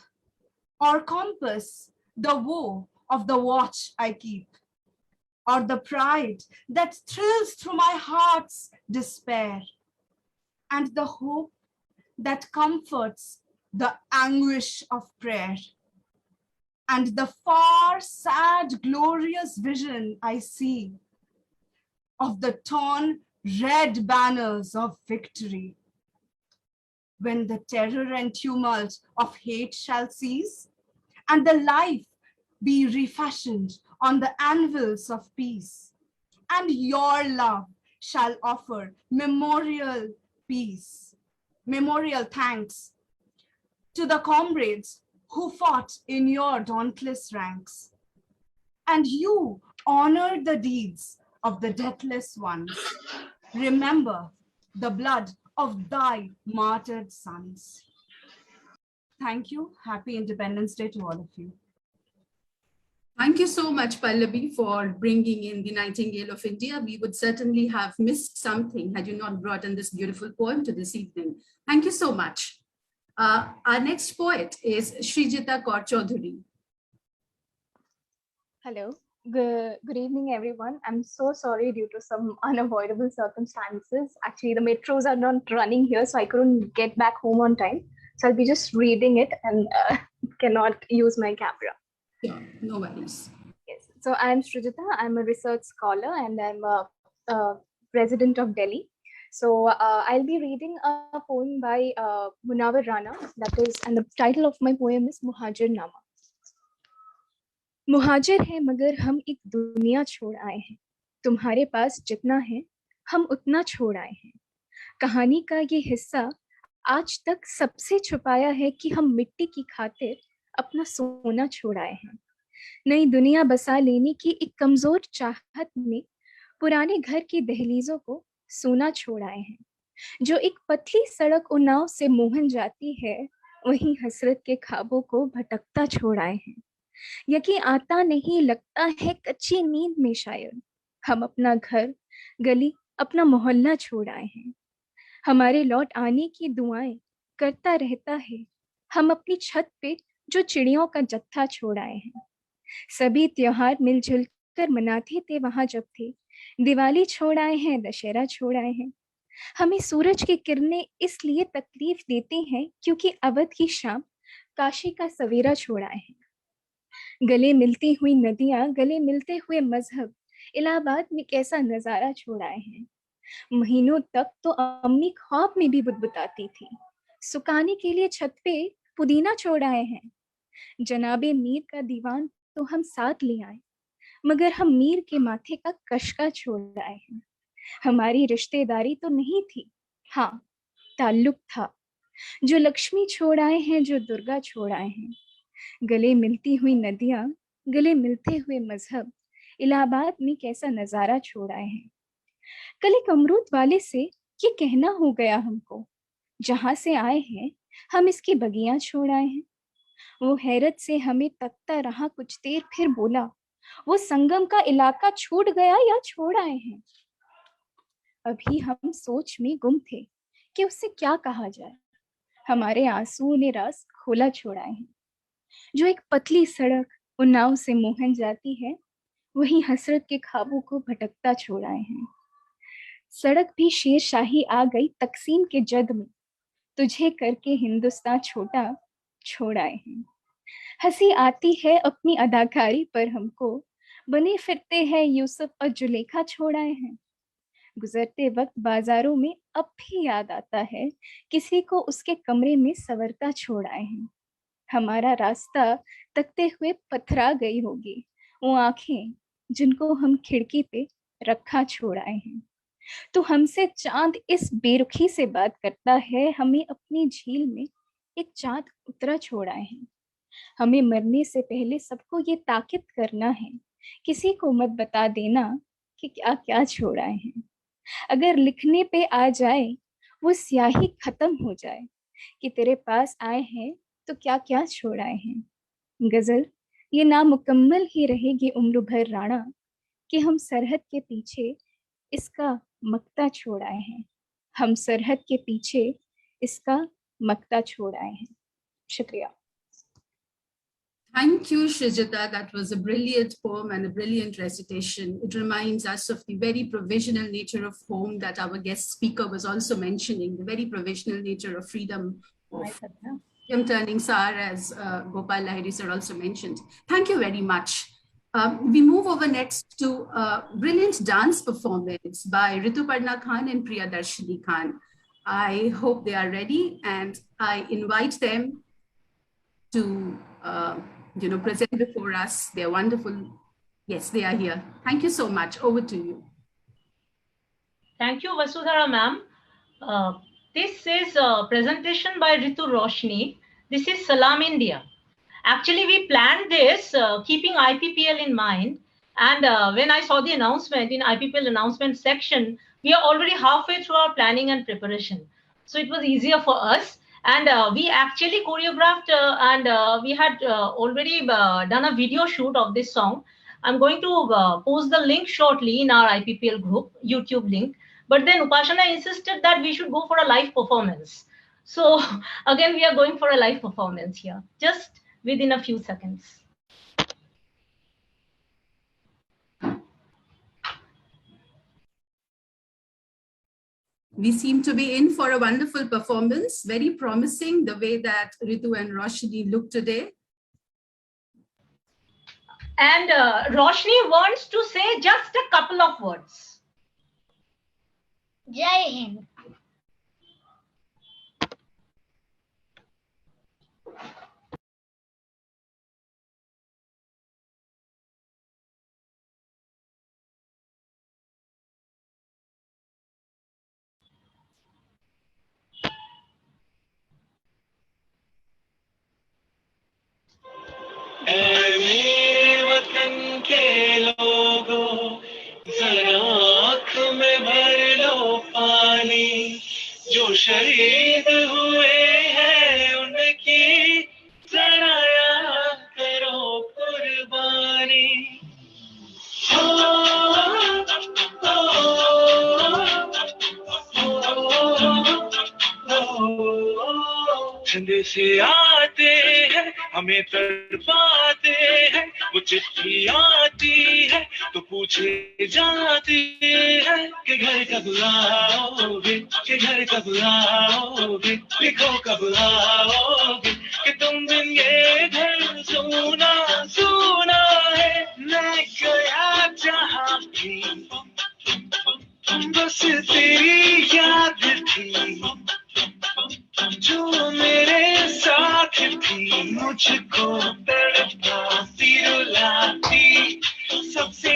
or compass the woe of the watch I keep, or the pride that thrills through my heart's despair, and the hope that comforts the anguish of prayer, and the far, sad, glorious vision I see of the torn red banners of victory. When the terror and tumult of hate shall cease, and the life be refashioned on the anvils of peace, and your love shall offer memorial peace, memorial thanks to the comrades who fought in your dauntless ranks. And you honor the deeds of the deathless ones. Remember the blood of thy martyred sons. Thank you. Happy Independence Day to all of you. Thank you so much, Pallavi, for bringing in the Nightingale of India. We would certainly have missed something had you not brought in this beautiful poem to this evening. Thank you so much. Our next poet is Srijita Kaur Chaudhary. Hello. Good evening, everyone. I'm so sorry due to some unavoidable circumstances. Actually, the metros are not running here, so I couldn't get back home on time. So I'll be just reading it and cannot use my camera. Yeah, no worries. Yes. So I'm Srijita. I'm a research scholar and I'm a resident of Delhi. So I'll be reading a poem by Munawar Rana. That is, and the title of my poem is Muhajir Nama. मुहाजिर है मगर हम एक दुनिया छोड़ आए हैं, तुम्हारे पास जितना है हम उतना छोड़ आए हैं। कहानी का ये हिस्सा आज तक सबसे छुपाया है कि हम मिट्टी की खातिर अपना सोना छोड़ आए हैं। नई दुनिया बसा लेने की एक कमजोर चाहत में पुराने घर की दहलीजों को सोना छोड़ आए हैं। जो एक पतली सड़क उन्नाव से मोहन जाती है, वहीं हसरत के ख्वाबों को भटकता छोड़ आए हैं। यकीन आता नहीं लगता है कच्ची नींद में शायद हम अपना घर, गली, अपना मोहल्ला छोड़ आए हैं। हमारे लौट आने की दुआएं करता रहता है, हम अपनी छत पे जो चिड़ियों का जत्था छोड़ आए हैं। सभी त्योहार मिलजुल कर मनाते थे वहां जब थे, दिवाली छोड़ आए हैं, दशहरा छोड़ आए हैं। हमें सूरज की किरणें इसलिए तकलीफ देती हैं क्योंकि अवध की शाम काशी का सवेरा छोड़ आए हैं। गले मिलती हुई नदियां, गले मिलते हुए मजहब, इलाहाबाद में कैसा नजारा छोड़ आए हैं। महीनों तक तो अम्मी ख्वाब में भी बुदबुदाती थी, सुखाने के लिए छत पे पुदीना छोड़ आए हैं। जनाबे मीर का दीवान तो हम साथ ले आए, मगर हम मीर के माथे का कशका छोड़ आए हैं। हमारी रिश्तेदारी तो नहीं थी, हाँ ताल्लुक था। जो लक्ष्मी छोड़ आए हैं, जो दुर्गा छोड़ आए हैं। गले मिलती हुई नदियां, गले मिलते हुए मजहब, इलाहाबाद में कैसा नजारा छोड़ आए हैं। कल एक अमरूद वाले से ये कहना हो गया हमको, जहां से आए हैं हम इसकी बगियां छोड़ आए हैं। वो हैरत से हमें तकता रहा कुछ देर, फिर बोला, वो संगम का इलाका छूट गया या छोड़ आए हैं। अभी हम सोच में गुम थे कि उससे क्या कहा जाए। हमारे आंसुओं ने राज खोला छोड़ आए हैं। जो एक पतली सड़क उन्नाव से मोहन जाती है, वही हसरत के ख्वाबों को भटकता छोड़ आए हैं। सड़क भी शेरशाही आ गई तकसीम के जद में, तुझे करके हिंदुस्तान छोटा छोड़ आए हैं। हंसी आती है अपनी अदाकारी पर हमको, बने फिरते हैं यूसुफ और जुलेखा छोड़ आए हैं। गुजरते वक्त बाजारों में अब भी याद आता है किसी को उसके कमरे में संवरता छोड़ आए हैं। हमारा रास्ता तकते हुए पथरा गई होगी वो आंखें जिनको हम खिड़की पे रखा छोड़ आए हैं। तो हमसे चांद इस बेरुखी से बात करता है, हमें अपनी झील में एक चांद उतरा छोड़ आए हैं। हमें मरने से पहले सबको ये ताकिद करना है, किसी को मत बता देना कि क्या क्या छोड़ आए हैं। अगर लिखने पे आ जाए वो स्याही खत्म हो जाए कि तेरे पास आए हैं तो क्या क्या छोड़ आए हैं। गजल ये नामुकम्मल ही रहेगी उम्र भर राणा कि हम सरहद के पीछे इसका मक्ता छोड़ आए हैं। हम सरहद के पीछे इसका मक्ता छोड़ आए हैं। शुक्रिया। Thank you, Shrijata. That was a brilliant poem and a brilliant recitation. It reminds us of the very provisional nature of home that our guest speaker was also mentioning, the very provisional nature of freedom of freedom turning sour, as Gopal Lahiri sir also mentioned. Thank you very much. We move over next to a brilliant dance performance by Rituparna Khan and Priyadarshini Khan. I hope they are ready, and I invite them to present before us. They're wonderful. Yes, they are here. Thank you so much. Over to you. Thank you, Vasudhara ma'am. This is a presentation by Ritu Roshni. This is Salam India. Actually, we planned this keeping IPPL in mind. And when I saw the announcement in IPPL announcement section, we are already halfway through our planning and preparation. So it was easier for us. And we actually choreographed and we had already done a video shoot of this song. I'm going to post the link shortly in our IPPL group, YouTube link. But then Upashana insisted that we should go for a live performance. So again, we are going for a live performance here, just within a few seconds. We seem to be in for a wonderful performance, very promising the way that Ritu and Roshni look today. And Roshni wants to say just a couple of words. Jai Hind. मेरे वतन के लोगों जरा आँख में भर लो पानी जो शहीद हुए हैं उनकी जरा याद करो कुर्बानी से आते हैं हमें तड़पाते हैं वो चिट्ठी आती है तो पूछे जाती है कि घर कब आओगे कि घर कब आओगे लिखो कब आओगे कि तुम बिन ये घर सुना सुना है मैं गया जहाँ भी बस तेरी याद थी जो मेरे साथ थी मुझको तड़पाती रुलाती सबसे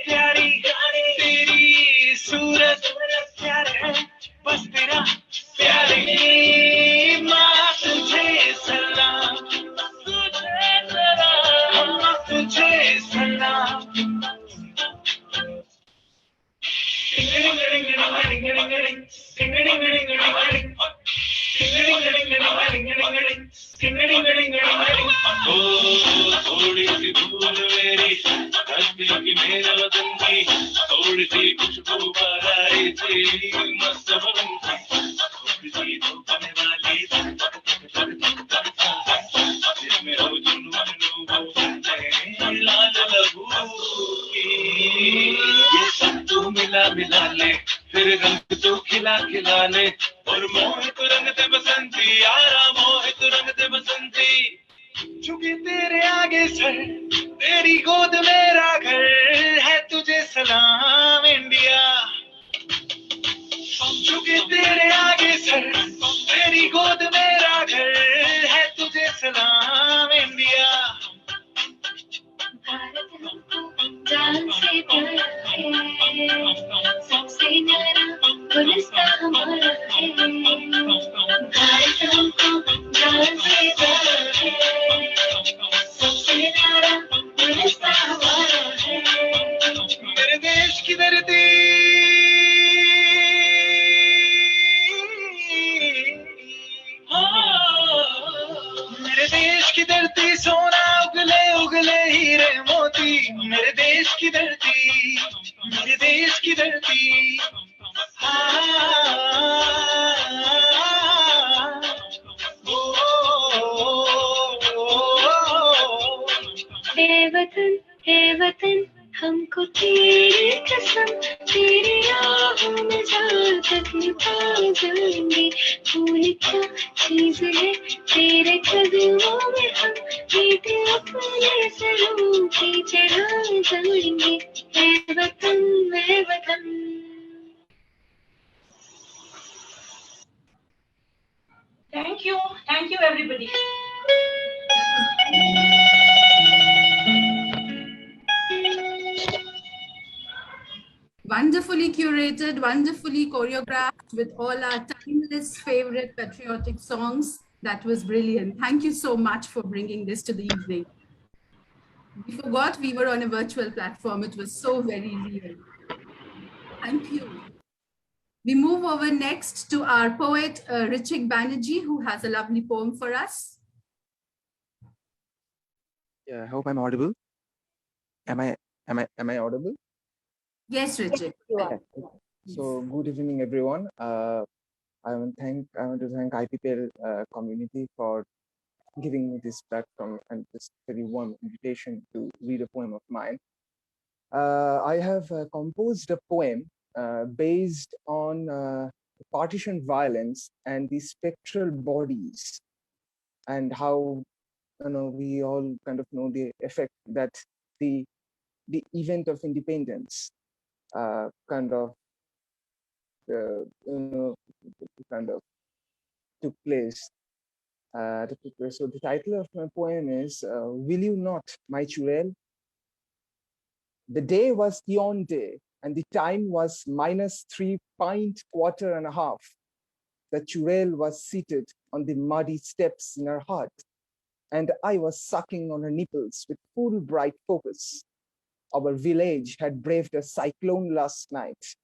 प्यारी तेरी सूरत प्यार है बस तेरा प्यारी माँ तुझे सलाम तुझे सलाम तुझे सलाम थोड़ी सी धूल मेरी धरती की मेरे वतन की थोड़ी सी खुशबू बहारी थी मस्त बन थोड़ी सी धूपने वाली जिसमें हो जुनून लाल लहू की ये सब तू मिला मिला ले फिर रंग तो खिला खिला ले और मोहित रंग ते बसंती यारा मोहित रंग ते बसंती चुकी तेरे आगे सर तेरी गोद मेरा घर है तुझे सलाम इंडिया मेरे देश की धरती, मेरे देश की धरती। हे वतन हमको तेरी कसम, तेरी राहों में जान तक निभा जाएंगे। भूल क्या चीज है तेरे कदमों में, हम बेटे अपने सरों की चढ़ा जाएंगे। हे वतन, हे वतन। Thank you everybody. Wonderfully curated, wonderfully choreographed with all our timeless favorite patriotic songs. That was brilliant. Thank you so much for bringing this to the evening. We forgot we were on a virtual platform. It was so very real. Thank you. We move over next to our poet, Richik Banerjee, who has a lovely poem for us. Yeah, I hope I'm audible. Am I audible? Yes, Richik. Yeah. So good evening, everyone. I want to thank IPPL community for giving me this platform and this very warm invitation to read a poem of mine. I have composed a poem based on partition violence and the spectral bodies, and how we all kind of know the effect that the event of independence kind of took place. So the title of my poem is "Will You Not, My Churel?" The day was Tion day, and the time was -3 pint quarter and a half. The churel was seated on the muddy steps in her hut, and I was sucking on her nipples with full bright focus. Our village had braved a cyclone last night.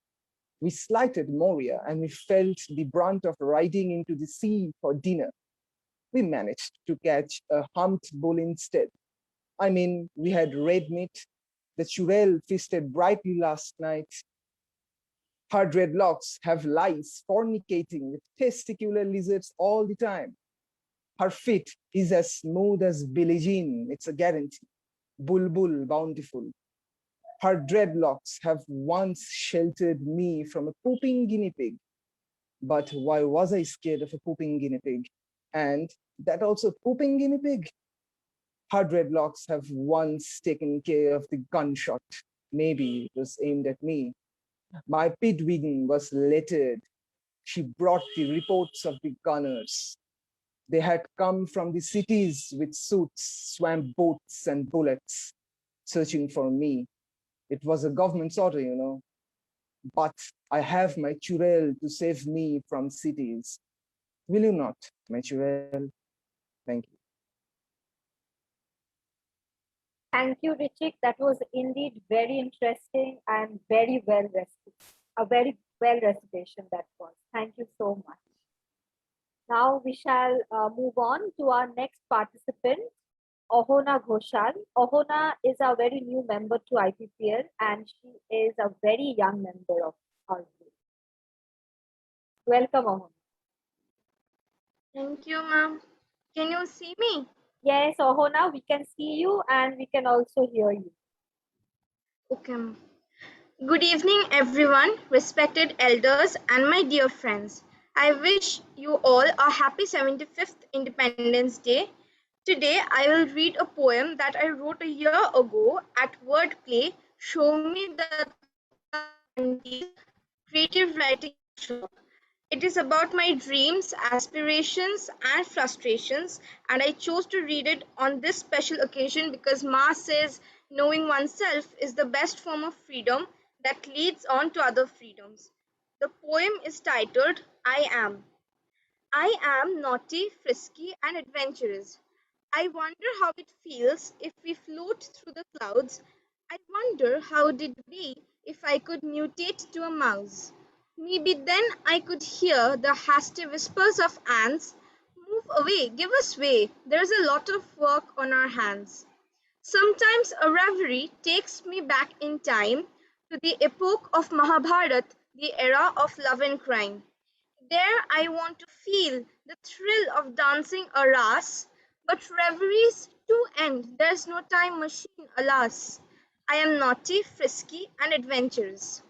We slighted Moria, and we felt the brunt of riding into the sea for dinner. We managed to catch a humped bull instead. I mean, we had red meat. The churel feasted brightly last night. Her dreadlocks have lice fornicating with testicular lizards all the time. Her feet is as smooth as Billie Jean, it's a guarantee. Bulbul bountiful. Her dreadlocks have once sheltered me from a pooping guinea pig. But why was I scared of a pooping guinea pig? And that also pooping guinea pig? Her dreadlocks have once taken care of the gunshot. Maybe it was aimed at me. My pidwiggen was lettered. She brought the reports of the gunners. They had come from the cities with suits, swamp boats, and bullets, searching for me. It was a government's order, But I have my churel to save me from cities. Will you not, my churel? Thank you. Thank you, Richik. That was indeed very interesting and very well recited. A very well recitation that was. Thank you so much. Now we shall move on to our next participant, Ohona Ghoshal. Ohona is a very new member to IPPL, and she is a very young member of our group. Welcome, Ohona. Thank you, ma'am. Can you see me? Yes, Ohona, we can see you and we can also hear you. Okay, ma'am. Good evening, everyone, respected elders, and my dear friends. I wish you all a happy 75th Independence Day. Today, I will read a poem that I wrote a year ago at Wordplay, Show Me the Creative Writing Workshop. It is about my dreams, aspirations, and frustrations, and I chose to read it on this special occasion because Ma says knowing oneself is the best form of freedom that leads on to other freedoms. The poem is titled I Am. I am naughty, frisky, and adventurous. I wonder how it feels if we float through the clouds. I wonder how it would be if I could mutate to a mouse. Maybe then I could hear the hasty whispers of ants. Move away, give us way. There's a lot of work on our hands. Sometimes a reverie takes me back in time to the epoch of Mahabharat, the era of love and crime. There I want to feel the thrill of dancing a ras, but reveries too end. There's no time machine, alas. I am naughty, frisky, and adventurous.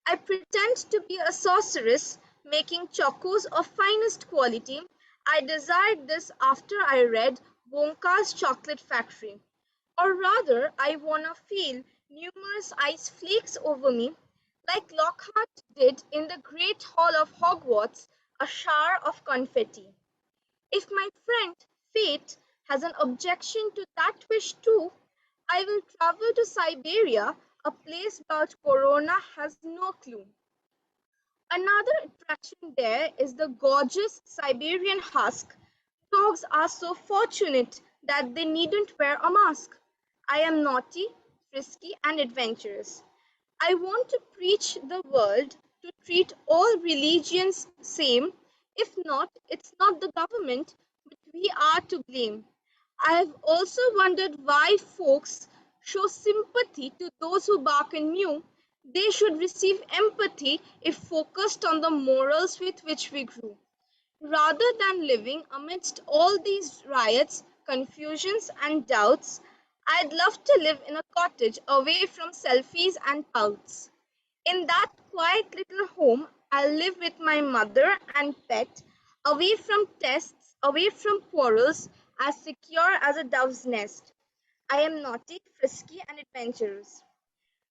I pretend to be a sorceress, making chocos of finest quality. I desired this after I read Wonka's Chocolate Factory. Or rather, I wanna feel numerous ice flakes over me, like Lockhart did in the Great Hall of Hogwarts, a shower of confetti. If my friend Fate has an objection to that wish too, I will travel to Siberia, a place about Corona has no clue. Another attraction there is the gorgeous Siberian husk. Dogs are so fortunate that they needn't wear a mask. I am naughty, frisky, and adventurous. I want to preach the world to treat all religions same. If not, it's not the government, but we are to blame. I have also wondered why folks show sympathy to those who bark and mew. They should receive empathy if focused on the morals with which we grew. Rather than living amidst all these riots, confusions, and doubts, I'd love to live in a cottage away from selfies and pouts. In that quiet little home, I'll live with my mother and pet, away from tests, away from quarrels, as secure as a dove's nest. I am naughty, frisky, and adventurous.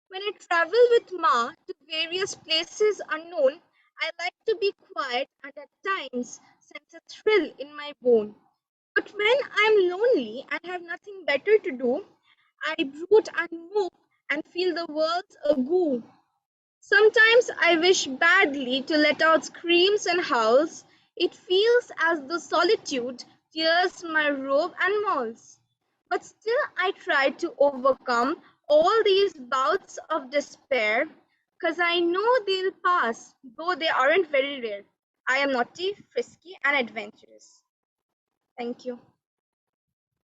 When I travel with Ma to various places unknown, I like to be quiet and at times sense a thrill in my bone. But when I'm lonely and have nothing better to do, I brood and mope and feel the world's a goo. Sometimes I wish badly to let out screams and howls. It feels as though solitude tears my robe and mauls. But still I try to overcome all these bouts of despair, 'cause I know they'll pass, though they aren't very rare. I am naughty, frisky, and adventurous. Thank you.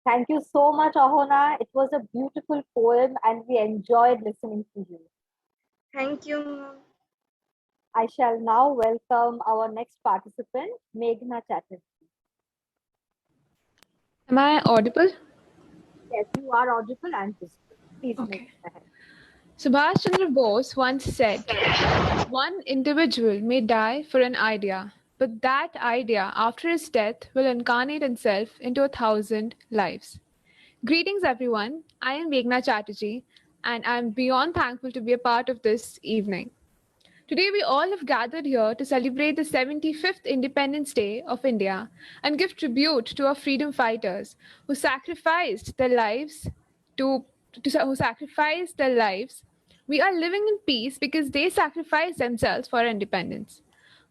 Thank you so much, Ahona. It was a beautiful poem and we enjoyed listening to you. Thank you, Mom. I shall now welcome our next participant, Meghna Chatterjee. Am I audible? Yes, you are audible and visible. Please Okay. move ahead. Subhash Chandra Bose once said, "One individual may die for an idea, but that idea after his death will incarnate itself into 1,000 lives." Greetings, everyone. I am Meghna Chatterjee, and I'm beyond thankful to be a part of this evening. Today, we all have gathered here to celebrate the 75th Independence Day of India and give tribute to our freedom fighters who sacrificed their lives who sacrificed their lives. We are living in peace because they sacrificed themselves for our independence.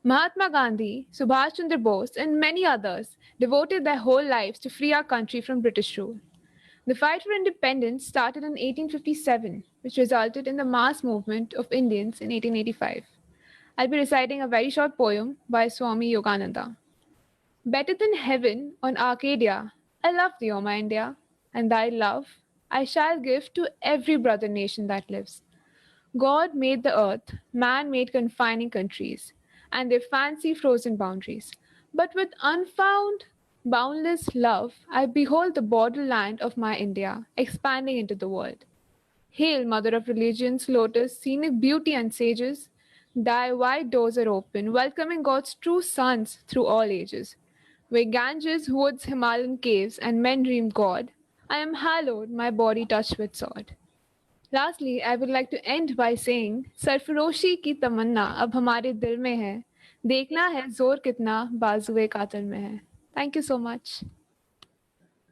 Mahatma Gandhi, Subhash Chandra Bose, and many others devoted their whole lives to free our country from British rule. The fight for independence started in 1857, which resulted in the mass movement of Indians in 1885. I'll be reciting a very short poem by Swami Yogananda. Better than heaven on Arcadia, I love thee, O my India, and thy love I shall give to every brother nation that lives. God made the earth, man made confining countries, and their fancy frozen boundaries. But with unfound, boundless love, I behold the borderland of my India expanding into the world. Hail, mother of religions, lotus, scenic beauty and sages, thy wide doors are open, welcoming God's true sons through all ages. Where Ganges, woods, Himalayan caves, and men dream God, I am hallowed, my body touched with sword. Lastly, I would like to end by saying, सरफरोशी की तमन्ना अब हमारे दिल में है, देखना है जोर कितना बाजुए कातिल में है. Thank you so much.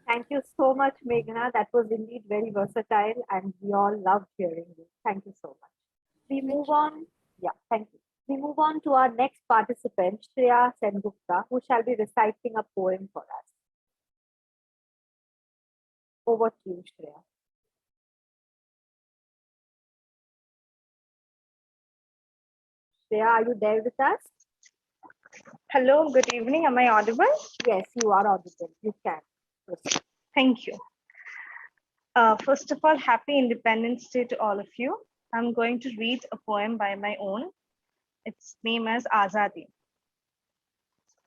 Thank you so much, Meghna. That was indeed very versatile and we all loved hearing you. Thank you so much. We move on. Yeah, thank you. We move on to our next participant, Shreya Sengupta, who shall be reciting a poem for us. Over to you, Shreya. Shreya, are you there with us? Hello, good evening. Am I audible? Yes, you are audible. You can proceed. Thank you. First of all, happy Independence Day to all of you. I'm going to read a poem by my own. Its name is Azadi.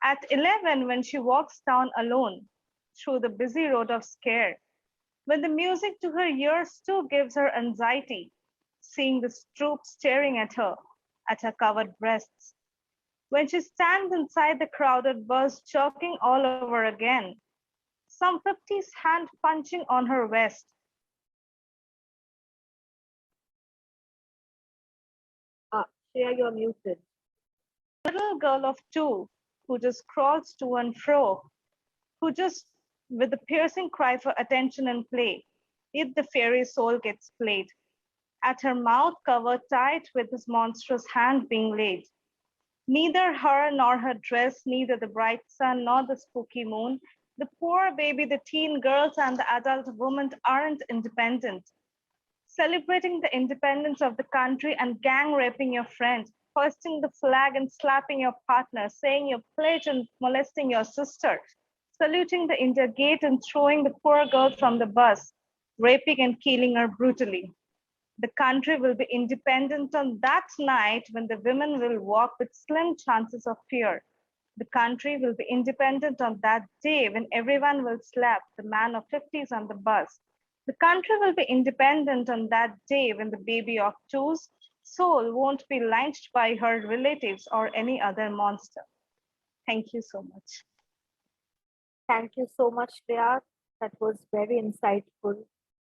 At 11, when she walks down alone through the busy road of scare, when the music to her ears too gives her anxiety, seeing the troops staring at her covered breasts, when she stands inside the crowded bus choking all over again, some 50's hand punching on her vest. Shreya, you're muted. Little girl of 2 who just crawls to and fro, who just with a piercing cry for attention and play, if the fairy soul gets played, at her mouth covered tight with his monstrous hand being laid. Neither her nor her dress, neither the bright sun nor the spooky moon, the poor baby, the teen girls, and the adult women aren't independent. Celebrating the independence of the country and gang raping your friend, hoisting the flag and slapping your partner, saying your pledge and molesting your sister, saluting the India Gate and throwing the poor girl from the bus, raping and killing her brutally. The country will be independent on that night when the women will walk with slim chances of fear. The country will be independent on that day when everyone will slap the man of 50s on the bus. The country will be independent on that day when the baby of 2's soul won't be lynched by her relatives or any other monster. Thank you so much. Thank you so much, Shreya. That was very insightful.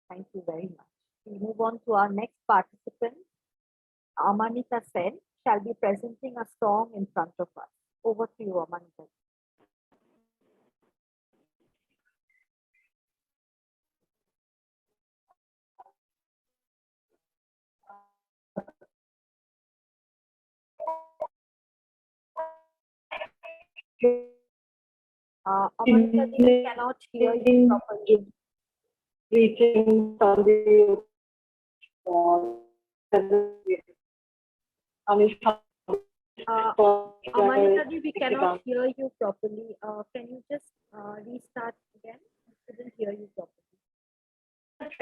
Thank you very much. We move on to our next participant. Amanita Sen shall be presenting a song in front of us. Over to you, Amanita. Amanita, we cannot hear you properly. Reaching from the Amanita, we cannot hear you properly. Can you just restart again? I couldn't hear you properly.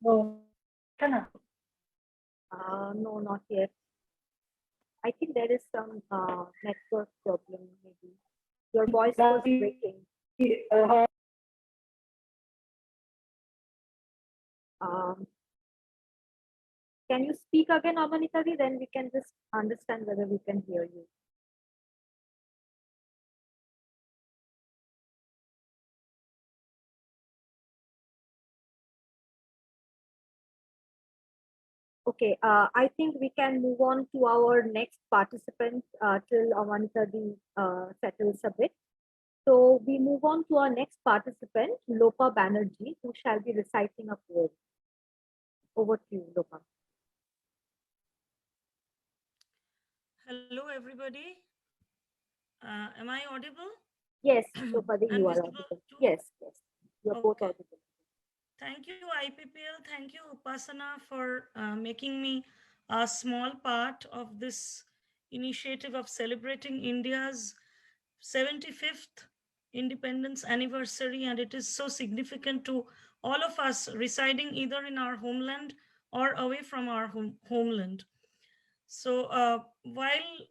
No. No, not yet. I think there is some network problem, maybe. Your voice was breaking. Can you speak again, Amanita? Then we can just understand whether we can hear you. Okay, I think we can move on to our next participant till Amanita settles a bit. So we move on to our next participant, Lopa Banerjee, who shall be reciting a poem. Over to you, Lopa. Hello, everybody. Am I audible? Yes, Lopa, you are audible. Yes, yes, you are both audible. Thank you, IPPL. Thank you, Upasana, for making me a small part of this initiative of celebrating India's 75th independence anniversary. And it is so significant to all of us residing either in our homeland or away from our homeland. So while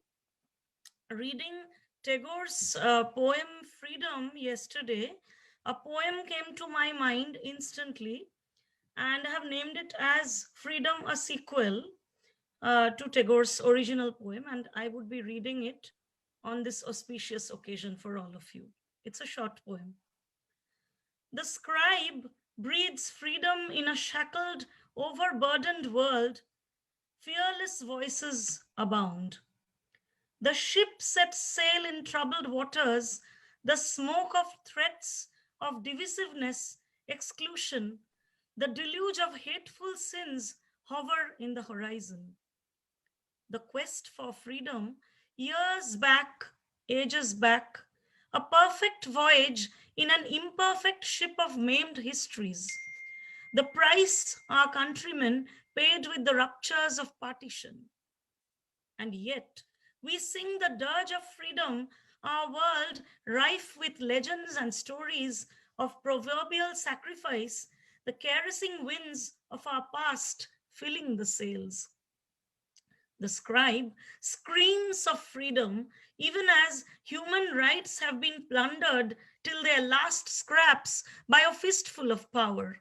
reading Tagore's poem Freedom yesterday, a poem came to my mind instantly, and I have named it as Freedom, a sequel to Tagore's original poem, and I would be reading it on this auspicious occasion for all of you. It's a short poem. The scribe breathes freedom in a shackled, overburdened world. Fearless voices abound. The ship sets sail in troubled waters. The smoke of threats, of divisiveness, exclusion, the deluge of hateful sins hover in the horizon. The quest for freedom, years back, ages back, a perfect voyage in an imperfect ship of maimed histories. The price our countrymen paid with the ruptures of partition. And yet, we sing the dirge of freedom, our world rife with legends and stories of proverbial sacrifice, the caressing winds of our past filling the sails. The scribe screams of freedom, even as human rights have been plundered till their last scraps by a fistful of power.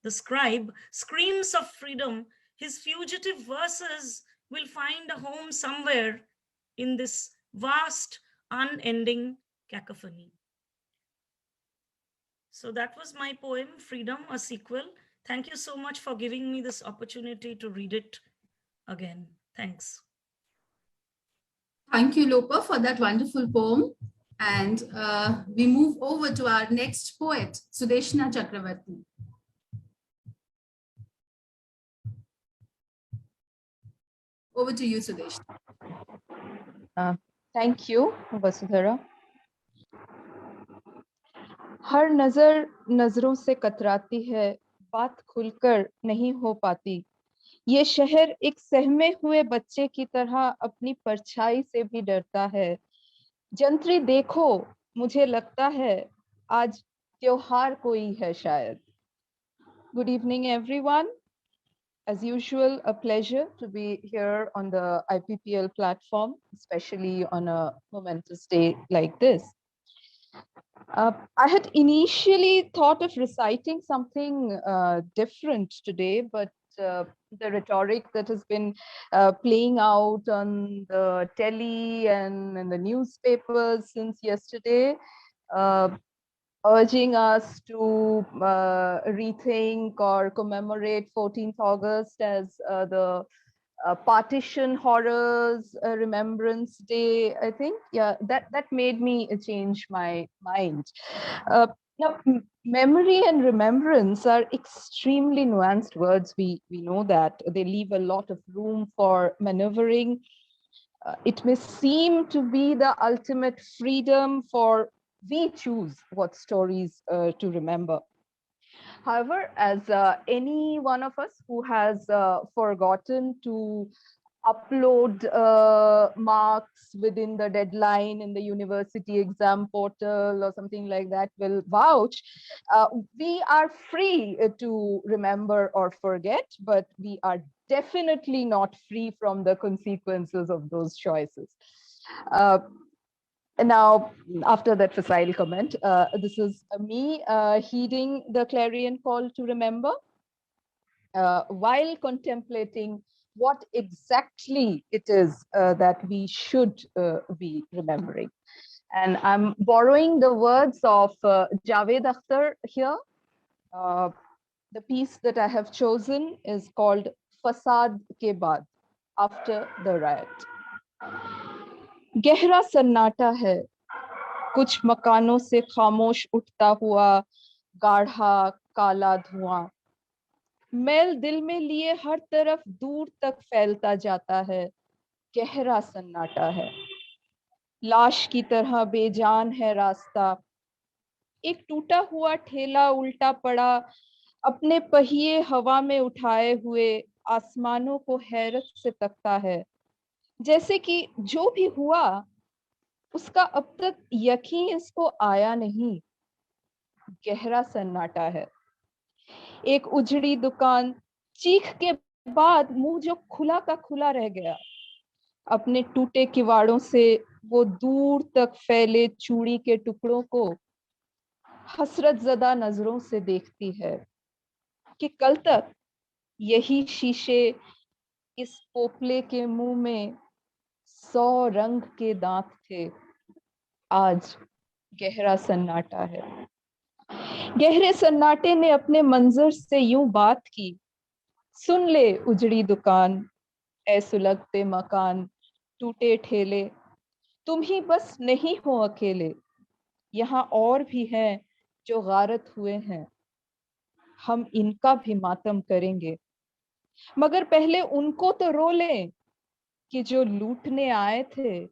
The scribe screams of freedom, his fugitive verses will find a home somewhere in this vast, unending cacophony. So that was my poem, Freedom, a sequel. Thank you so much for giving me this opportunity to read it again. Thanks. Thank you, Lopa, for that wonderful poem. And we move over to our next poet, Sudeshna Chakravarti. Over to you, Sudeshna. Thank you, Vasudhara. हर नजर नजरों से कतराती है, बात खुलकर नहीं हो पाती। ये शहर एक सहमे हुए बच्चे की तरह अपनी परछाई से भी डरता है। जंत्री देखो, मुझे लगता है आज त्योहार कोई है शायद। Good evening, everyone. As usual, a pleasure to be here on the IPPL platform, especially on a momentous day like this. I had initially thought of reciting something different today, but the rhetoric that has been playing out on the telly and in the newspapers since yesterday, urging us to rethink or commemorate 14th August as the partition horrors remembrance day, I think, yeah, that made me change my mind. Now, memory and remembrance are extremely nuanced words. We know that they leave a lot of room for maneuvering. It may seem to be the ultimate freedom for we choose what stories to remember. However, as any one of us who has forgotten to upload marks within the deadline in the university exam portal or something like that will vouch, we are free to remember or forget, but we are definitely not free from the consequences of those choices. Now, after that facile comment, this is me heeding the clarion call to remember while contemplating what exactly it is that we should be remembering. And I'm borrowing the words of Javed Akhtar here. The piece that I have chosen is called Fasad Ke Baad, after the riot. गहरा सन्नाटा है, कुछ मकानों से खामोश उठता हुआ गाढ़ा काला धुआं, मैल दिल में लिए हर तरफ दूर तक फैलता जाता है, गहरा सन्नाटा है, लाश की तरह बेजान है रास्ता, एक टूटा हुआ ठेला उल्टा पड़ा, अपने पहिए हवा में उठाए हुए आसमानों को हैरत से तकता है, जैसे कि जो भी हुआ उसका अब तक यकीन इसको आया नहीं, गहरा सन्नाटा है। एक उजड़ी दुकान, चीख के बाद मुंह जो खुला का खुला रह गया, अपने टूटे किवाड़ों से वो दूर तक फैले चूड़ी के टुकड़ों को हसरत ज़दा नजरों से देखती है कि कल तक यही शीशे इस पोपले के मुंह में 100 रंग के दांत थे, आज गहरा सन्नाटा है। गहरे सन्नाटे ने अपने मंजर से यूं बात की, सुन ले उजड़ी दुकान, ऐ सुलगते मकान, टूटे ठेले, तुम ही बस नहीं हो अकेले, यहाँ और भी हैं जो गारत हुए हैं, हम इनका भी मातम करेंगे, मगर पहले उनको तो रो लें कि जो लूटने आए थे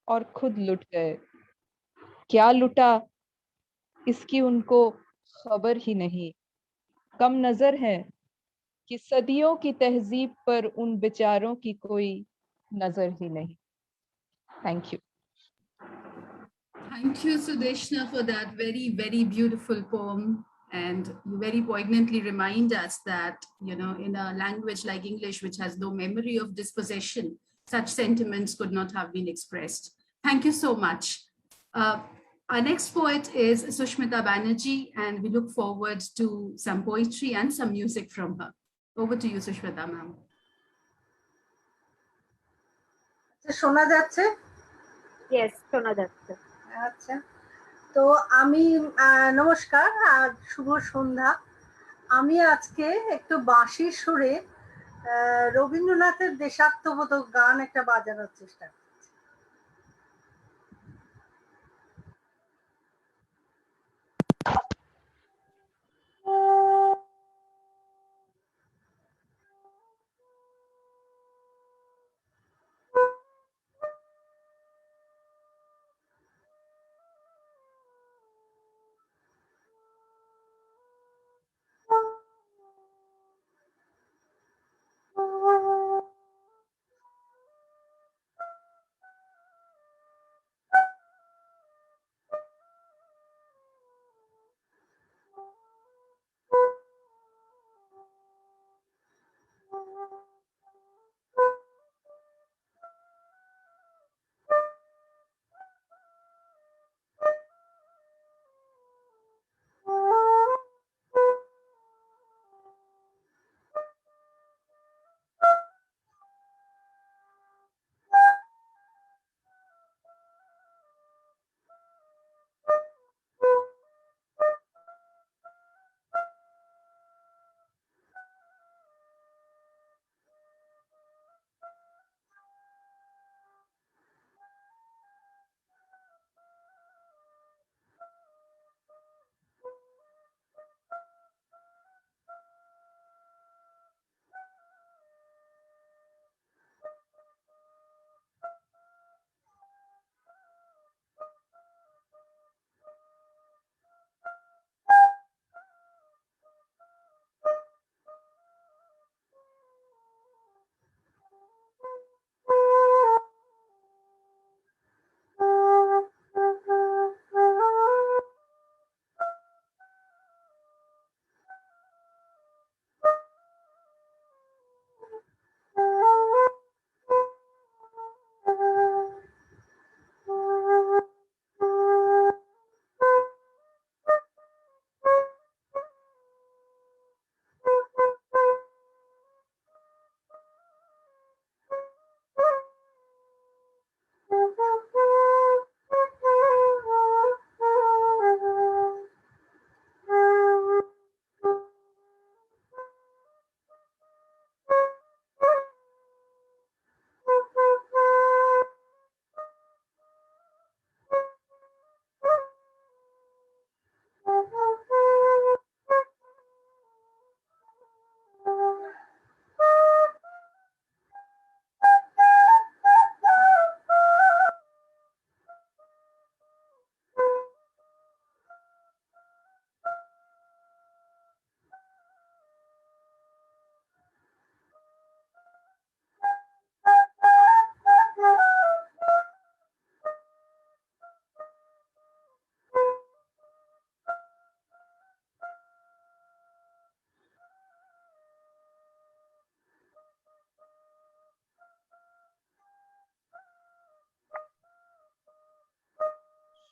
और खुद लुट गए। क्या लुटा इसकी उनको खबर ही नहीं, कम नजर है कि सदियों की तहजीब पर उन बेचारों की कोई नजर ही नहीं। Thank you. Thank you, Sudeshna, for that very, very beautiful poem. And you very poignantly remind us that, in a language like English, which has no memory of dispossession, such sentiments could not have been expressed. Thank you so much. Our next poet is Sushmita Banerjee, and we look forward to some poetry and some music from her. Over to you, Sushmita, ma'am. শোনা যাচ্ছে? Yes, শোনা যাচ্ছে। আচ্ছা, তো আমি নমস্কার আর শুভ সন্ধ্যা। আমি আজকে একটু বাঁশির সুরে রবীন্দ্রনাথের দেশাত্মবোধক গান একটা বাজানোর চেষ্টা করছি।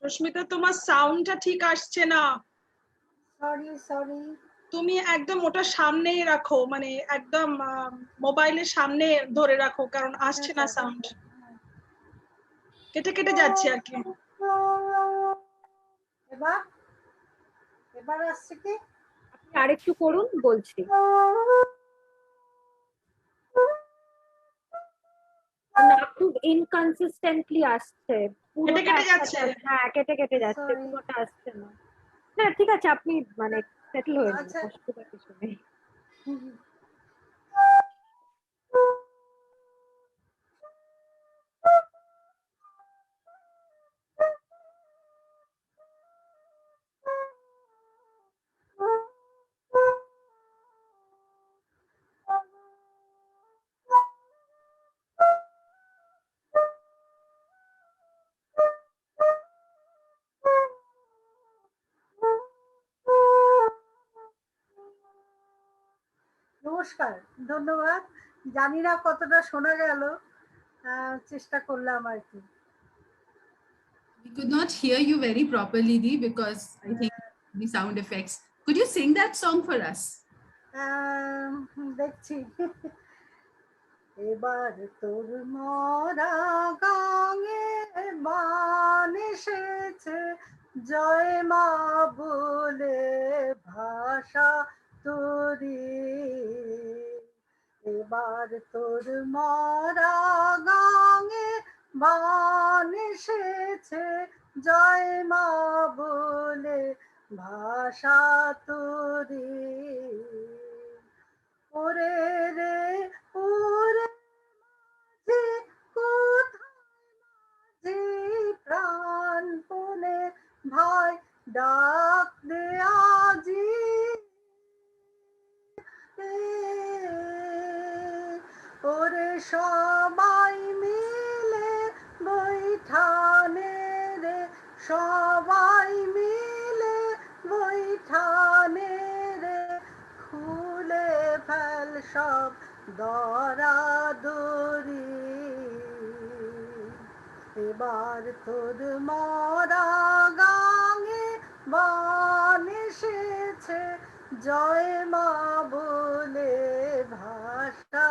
সুস্মিতা, তোমার সাউন্ডটা ঠিক আসছে না। সরি। তুমি একদম ওটা সামনেই রাখো, মানে একদম মোবাইলের সামনে ধরে রাখো, কারণ আসছে না সাউন্ড, কেটে কেটে যাচ্ছে আর কি। এবার আসছে কি? আপনি আরেকটু করুন, বলছি। না, খুব ইনকনসিস্টেন্টলি আসছে, কেটে কেটে যাচ্ছে। হ্যাঁ, কেটে কেটে যাচ্ছে, পুরোটা আসছে না। না, ঠিক আছে, আপনি মানে সেটেল হয়ে যান, অসুবিধা কিছু নেই। নমস্কার, ধন্যবাদ। জানি না কতটা শোনা গেল, চেষ্টা করলাম আর কি। We could not hear you very properly, Dee, because I think the sound effects. Could you sing that song for us? দেখছি। এবার তোর মরা গাঙে বান এসেছে, জয় মা বলে ভাষা তোরি। এবার তোর মরা গাঙে বান এসেছে, জয় মা বলে ভাষা তোরি। ওরে রে ওরে মাঝি, কোথায় মাঝি প্রাণপণে ভাই ডাক দে আজি। ওরে সবাই মিলে বৈঠানে রে, সবাই মিলে বৈঠানে রে, খুলে ফেল সব দরাদরি। এবার তোর মরা গাঙে বান এসেছে, জয় মা বলে ভাষা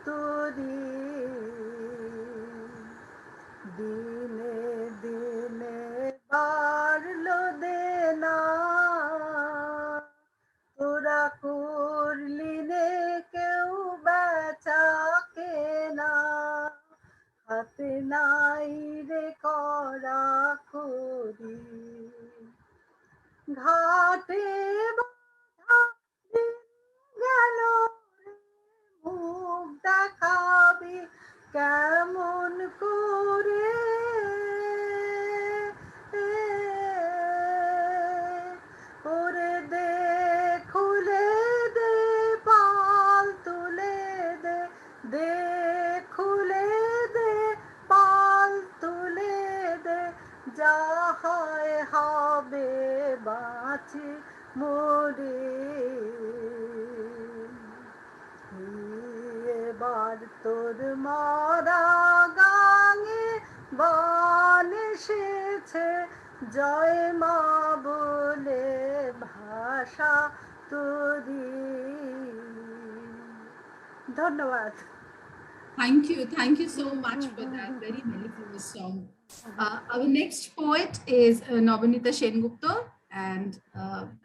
তোরি। দিনে দিনে বাড়লো দেনা, তোরা করলি নে কেউ বেচা কেনা, হাতে নাই রে করা করি। ঘাটে বাঁধা দিন গেল রে, মুখ দেখাবি কেমন করে। ওরে দে খুলে দে পাল তুলে দে, দে খুলে দে পাল তুলে দে, যা হয় হবে বাঁচি মরে। এবার তোর মরা গাঙে বান এসেছে, জয় মা বলে ভাষা তোরি। ধন্যবাদ। Thank you so much for that very mellifluous song. Our next poet is Nabanita Sengupta, and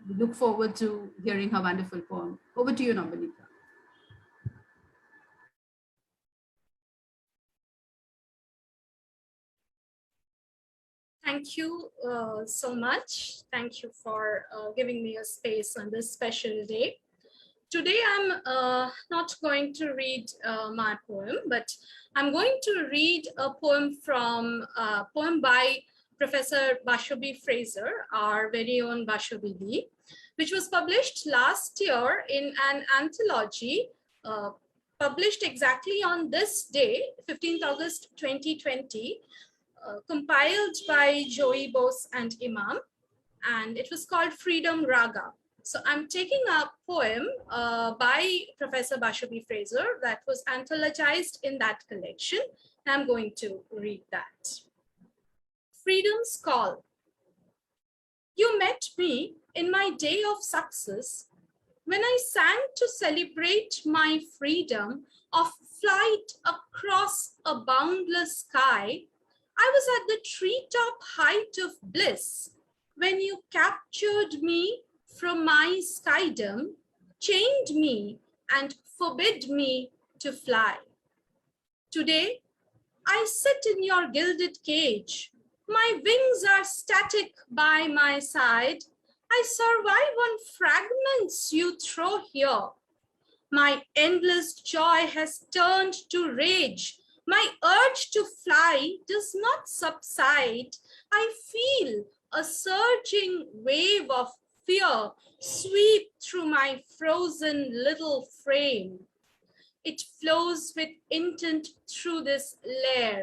we look forward to hearing her wonderful poem. Over to you, Nabanita. Thank you so much. Thank you for giving me a space on this special day. Today, I'm not going to read my poem, but I'm going to read a poem by Professor Bashobi Fraser, our very own Bashobi Dee, which was published last year in an anthology published exactly on this day, 15th August 2020, compiled by Joey Bose and Imam, and it was called Freedom Raga. So I'm taking a poem by Professor Bashobi Fraser that was anthologized in that collection. I'm going to read that. Freedom's Call. You met me in my day of success when I sang to celebrate my freedom of flight across a boundless sky. I was at the treetop height of bliss when you captured me from my skydom, chained me and forbid me to fly. Today, I sit in your gilded cage. My wings are static by my side. I survive on fragments you throw here. My endless joy has turned to rage. My urge to fly does not subside. I feel a surging wave of fear sweep through my frozen little frame. It flows with intent through this lair.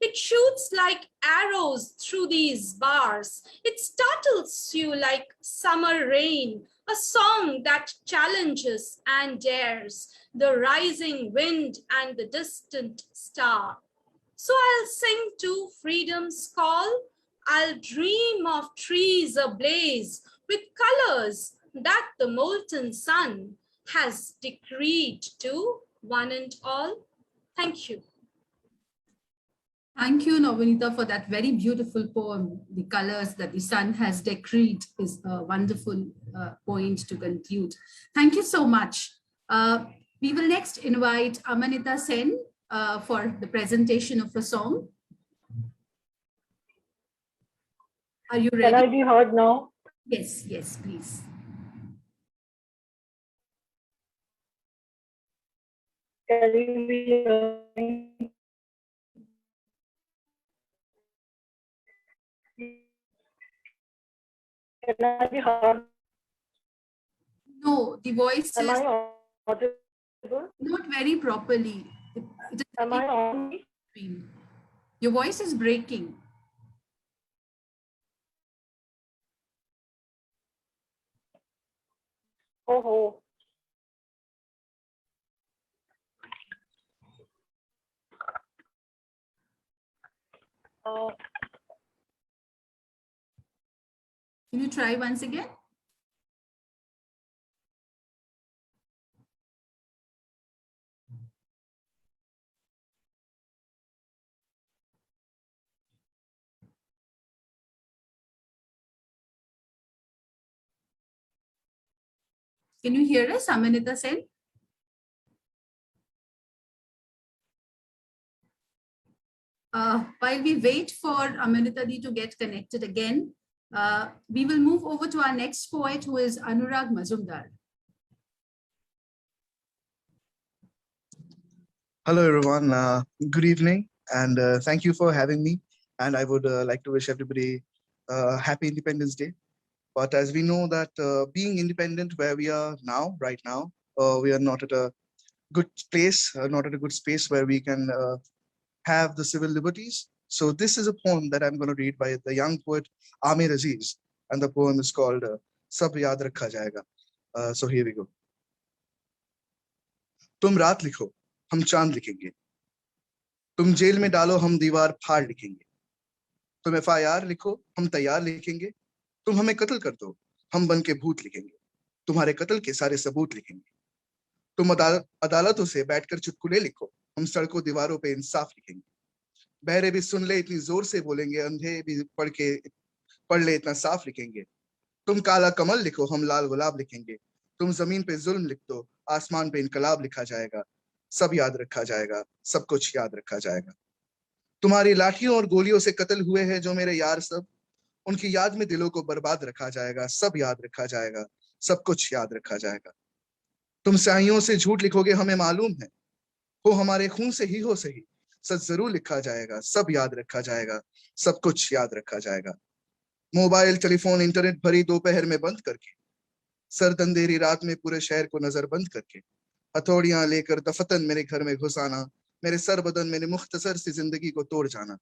It shoots like arrows through these bars. It startles you like summer rain, a song that challenges and dares the rising wind and the distant star. So I'll sing to freedom's call. I'll dream of trees ablaze with colors that the molten sun has decreed to one and all. Thank you. Thank you, Novanita, for that very beautiful poem. The colors that the sun has decreed is a wonderful point to conclude. Thank you so much. We will next invite Amanita Sen for the presentation of a song. Are you ready? Can I be heard now? Yes, yes, please. Can you be heard? Can I be heard? No, the voice Am is I audible? not very properly. It is Am I on? Your voice is breaking. Oh. Can you try once again? Can you hear us, Amanita Sen? While we wait for Amanita Di to get connected again, we will move over to our next poet, who is Anurag Mazumdar. Hello, everyone. Good evening, and thank you for having me. And I would like to wish everybody happy Independence Day. But as we know that being independent where we are now, right now, we are not at a good place, not at a good space where we can have the civil liberties. So this is a poem that I'm going to read by the young poet Amir Aziz, and the poem is called Sab Yaad Rakha Jayega. So here we go. तुम रात लिखो, हम चांद लिखेंगे. तुम jail में डालो, हम दीवार फाड़ लिखेंगे. तुम FIR लिखो, हम तैयार लिखेंगे. तुम हमें कत्ल कर दो, हम बन के भूत लिखेंगे. तुम्हारे कत्ल के सारे सबूत लिखेंगे. तुम अदालतों से बैठकर चुटकुले लिखो, हम सड़कों दीवारों पे इंसाफ लिखेंगे. बहरे भी सुन ले, इतनी जोर से बोलेंगे, अंधे भी पढ़ ले, इतना साफ लिखेंगे. तुम काला कमल लिखो, हम लाल गुलाब लिखेंगे. तुम जमीन पे जुल्म लिख दो, आसमान पे इनकलाब लिखा जाएगा. सब याद रखा जाएगा, सब कुछ याद रखा जाएगा. तुम्हारी लाठियों और गोलियों से कत्ल हुए हैं जो मेरे यार सब, उनकी याद में दिलों को बर्बाद रखा जाएगा. सब याद रखा जाएगा, सब कुछ याद रखा जाएगा. तुम स्याहियों से झूठ लिखोगे, हमें मालूम है, हो हमारे खून से ही हो सही, सच जरूर लिखा जाएगा. सब याद रखा जाएगा, सब कुछ याद रखा जाएगा. मोबाइल, टेलीफोन, इंटरनेट भरी दोपहर में बंद करके, सर्द अंधेरी रात में पूरे शहर को नजर बंद करके, हथौड़ियां लेकर दफतन मेरे घर में घुस आना, मेरे सर बदन मेरे मुख्तसर सी जिंदगी को तोड़ जाना,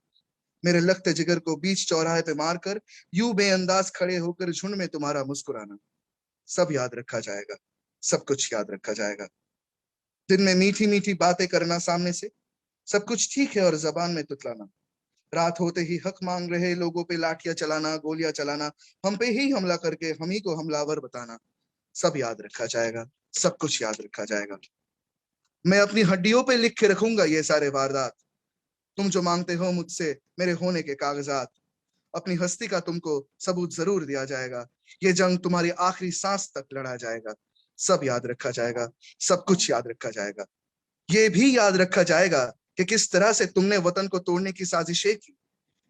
मेरे लख्त जिगर को बीच चौराहे पे मारकर यूं बेअंदाज खड़े होकर झुंड में तुम्हारा मुस्कुराना. सब याद रखा जाएगा, सब कुछ याद रखा जाएगा. दिन में मीठी मीठी बातें करना सामने से, सब कुछ ठीक है और जबान में तुतलाना. रात होते ही हक मांग रहे लोगों पे लाठियां चलाना, गोलियां चलाना, हम पे ही हमला करके हम ही को हमलावर बताना. सब याद रखा जाएगा, सब कुछ याद रखा जाएगा. मैं अपनी हड्डियों पे लिख के रखूंगा ये सारे वारदात. तुम जो मांगते हो मुझसे मेरे होने के कागजात, अपनी हस्ती का तुमको सबूत जरूर दिया जाएगा. ये जंग तुम्हारी आखिरी सांस तक लड़ा जाएगा. सब याद रखा जाएगा, सब कुछ याद रखा जाएगा. ये भी याद रखा जाएगा कि किस तरह से तुमने वतन को तोड़ने की साजिशें की.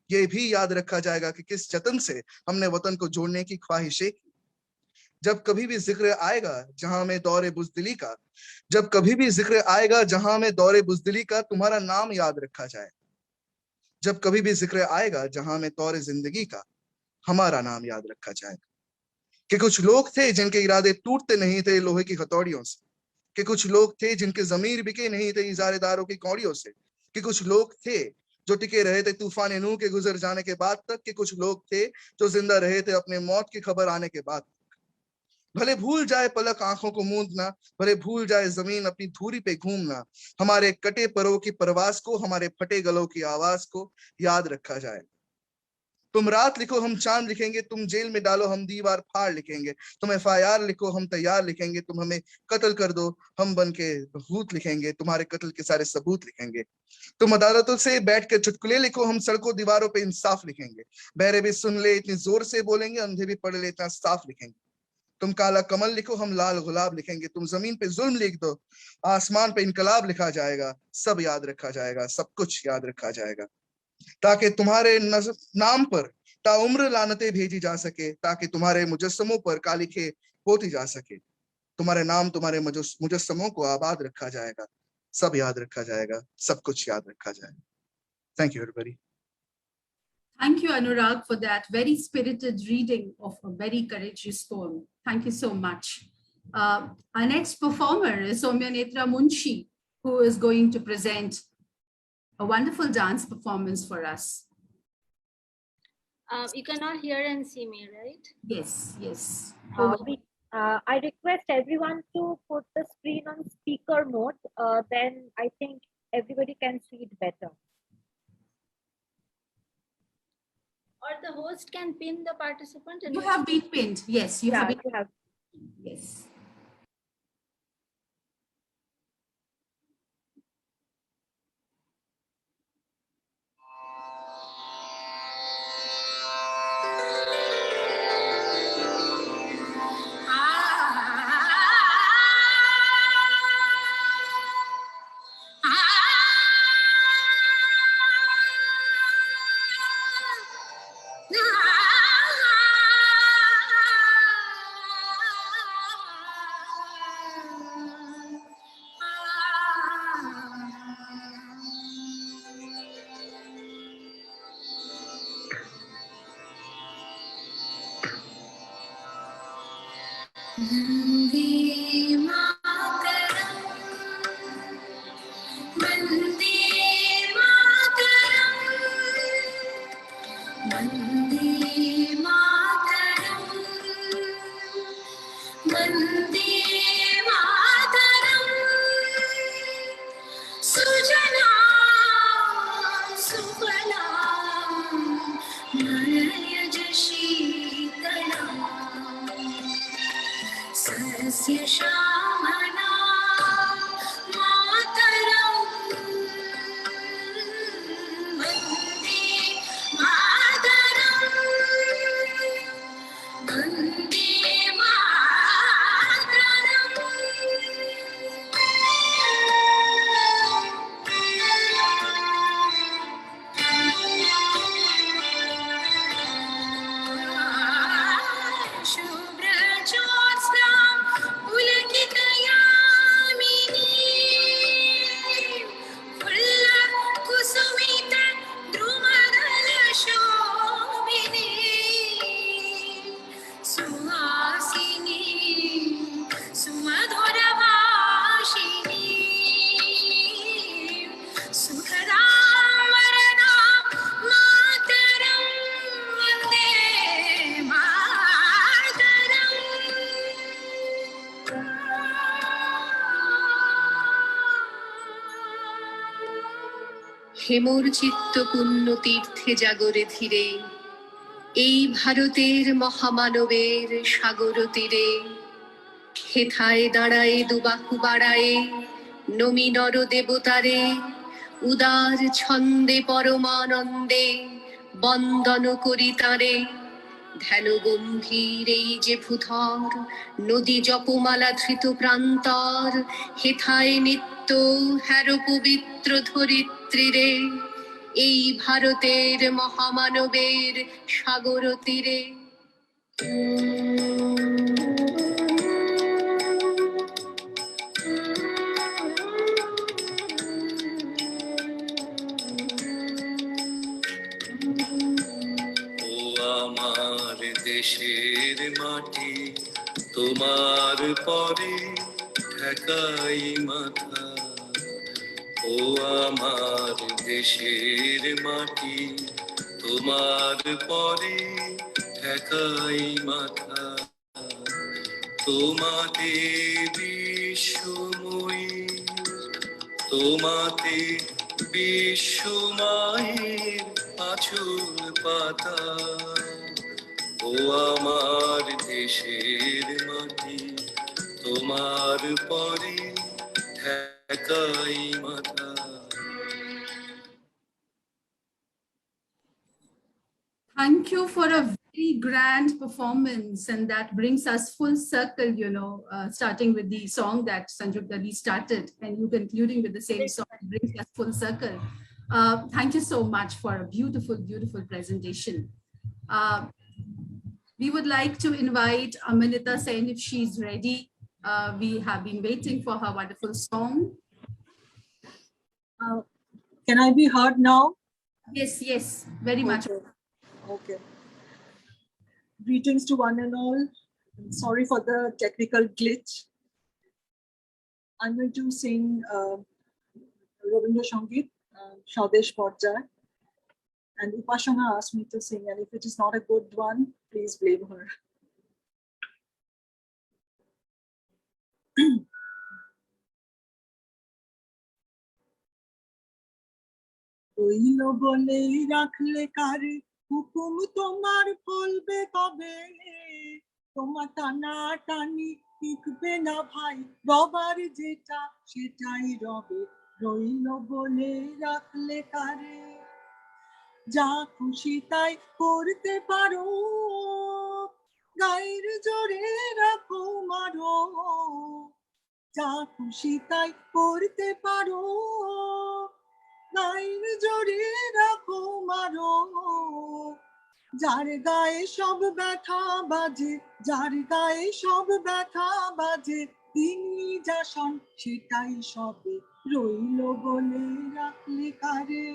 ये भी याद रखा जाएगा कि किस जतन से हमने वतन को जोड़ने की ख्वाहिशें की. जब कभी भी जिक्र आएगा जहां में दौरे बुजदिली का, जब कभी भी जिक्र आएगा जहां में दौरे बुजदिली का, तुम्हारा नाम याद रखा जाए. जब कभी भी जिक्र आएगा जहां में दौरे जिंदगी का, हमारा नाम याद रखा जाएगा. कि कुछ लोग थे जिनके इरादे टूटते नहीं थे लोहे की हथौड़ियों से, कि कुछ लोग थे जिनके जमीर बिके नहीं थे इजारेदारों की कौड़ियों से, कि कुछ लोग थे जो टिके रहे थे तूफान नूह के गुजर जाने के बाद तक, कि कुछ लोग थे जो जिंदा रहे थे अपने मौत की खबर आने के बाद. भले भूल जाए पलक आंखों को मूंदना, भले भूल जाए जमीन अपनी धूरी पे घूमना, हमारे कटे परों की परवास को, हमारे फटे गलों की आवाज को याद रखा जाए। तुम रात लिखो हम चांद लिखेंगे, तुम जेल में डालो हम दीवार फाड़ लिखेंगे, तुम FIR लिखो हम तैयार लिखेंगे, तुम हमें कत्ल कर दो हम बन के भूत लिखेंगे, तुम्हारे कत्ल के सारे सबूत लिखेंगे। तुम अदालतों से बैठ के चुटकुले लिखो, हम सड़कों दीवारों पे इंसाफ लिखेंगे, बहरे भी सुन ले इतनी जोर से बोलेंगे, अंधे भी पढ़ ले इतना साफ लिखेंगे। तुम काला कमल लिखो हम लाल गुलाब लिखेंगे, तुम जमीन पे जुल्म लिख दो आसमान पे इनकलाब लिखा जाएगा, सब याद रखा जाएगा, सब कुछ याद रखा जाएगा, ताकि तुम्हारे नाम पर ताउम्र लानतें भेजी जा सके, ताकि तुम्हारे मुजस्समों पर कालिखे होती जा सके, तुम्हारे नाम तुम्हारे मुजस्समों को आबाद रखा जाएगा, सब याद रखा जाएगा, सब कुछ याद रखा जाएगा। Thank you everybody. Thank you, Anurag, for that very spirited reading of a very courageous poem. Thank you so much. Our next performer is Soumyanetra Munshi, who is going to present a wonderful dance performance for us. You can all hear and see me, right? Yes, yes. I request everyone to put the screen on speaker mode. Then I think everybody can see it better. Or the host can pin the participant. And you have been pinned. Yes, you have been. You have. Yes. হেমর চিত্ত পুণ্য তীর্থে জাগরে ধীরে, এই ভারতের মহামানবের সাগর তীরে, হেথায় দাঁড়ায়ে দুবাহু বাড়ায়ে নমি নর দেবতারে, উদার ছন্দে পরমানন্দে বন্দন করি তারে। ধ্যান গম্ভীর এই যে ভূধর, নদী জপমালা ধৃত প্রান্তর, হেথায় নিত্য হ্যারো পবিত্র ধরিত্রীরে, এই ভারতের মহামানবের সাগর তীরে। আমার দেশের মাটি তোমার পরে ঠেকাই মাথা, ও আমার দেশের মাটি তোমার পরে ঠেকাই মাথা। তোমাতে বিশ্বময়ী, তোমাতে বিশ্বমায়ের আঁচল পাতা। ও আমার দেশের মাটি, তোমার পরে ঠেকাই মাথা। Thank you for a very grand performance, and that brings us full circle, starting with the song that Sanjukta started and you concluding with the same song brings us full circle. Thank you so much for a beautiful, beautiful presentation. We would like to invite Amanita Sen if she's ready. We have been waiting for her wonderful song. Can I be heard now? Yes, yes, very much. Okay. Greetings to one and all. Sorry for the technical glitch. I'm going to sing Rabindra Sangit, Swadesh Porjay. And Upasana asked me to sing, and if it is not a good one, please blame her. রইল বলে রাখলে কারে, হুকুম তোমার ফলবে কবে? তোমার টানা টানি টিকবে না ভাই, রবার যেটা সেটাই রবে। রইল বলে রাখলে কারে, যা খুশি তাই করতে পারো, গায়ের জোরে রাখো মারো। যা খুশি তাই করতে পারো, গায়ের জোরে রাখো মারো। যার গায়ে সব ব্যথা বাজে, যার গায়ে সব ব্যথা বাজে, তিনি যা শোন সেটাই সবে। রইল বলে রাখলে কারে,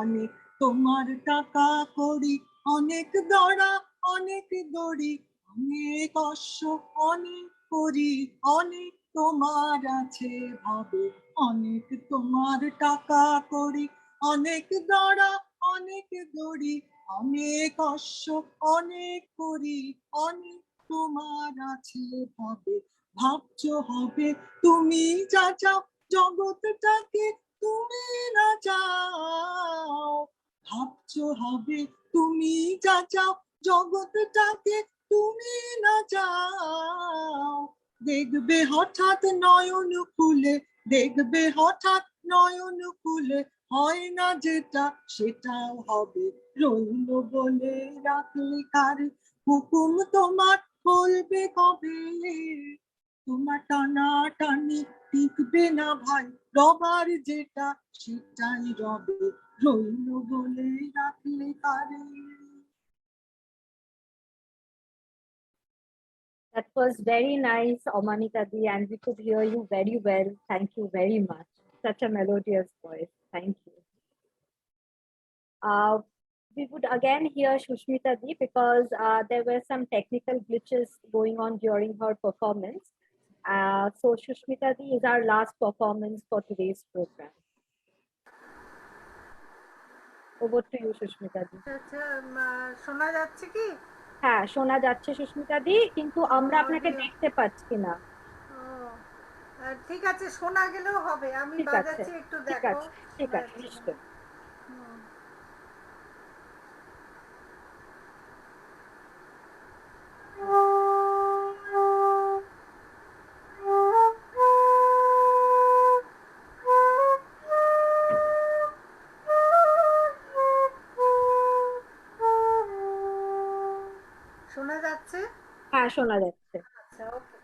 অনেক তোমার টাকা করি, অনেক দড়া অনেক দড়ি, অনেক অশ্ব অনেক করি, অনেক তোমার আছে ভাবে। অনেক তোমার টাকা করি, অনেক দড়া অনেক দড়ি, অনেক অশ্ব অনেক করি, অনেক তোমার আছে ভাবে। ভাবছো হবে তুমি যা চাও, জগৎটাকে তুমি না চাও। ভাবছো হবে তুমি যা চাও, জগৎটাকে তুমি না চাও। দেখবে হঠাৎ নয়ন খুলে, দেখবে হঠাৎ নয়ন খুলে, হয় না যেটা সেটাও হবে। রইল বলে রাখলে কারে, হুকুম তোমার বলবে কবে? তোমার টানা টানি টিকবে না ভাই, রবার যেটা সেটাই রবে। রইল বলে রাখলে কারে। That was very nice, Amanita Di, and we could hear you very well. Thank you very much. Such a melodious voice. Thank you. We would again hear Shushmita Di because there were some technical glitches going on during her performance. So Shushmita Di is our last performance for today's program. Over to you, Shushmita Di. শোনা যাচ্ছে কি? হ্যাঁ, শোনা যাচ্ছে সুস্মিতা দি, কিন্তু আমরা আপনাকে দেখতে পাচ্ছি না। ঠিক আছে, শোনা গেলেও হবে, আমি বাজাচ্ছি, একটু দেখো। ঠিক আছে, নিশ্চয়। শোনা যাচ্ছে? হ্যাঁ, শোনা যাচ্ছে। আচ্ছা, ওকে।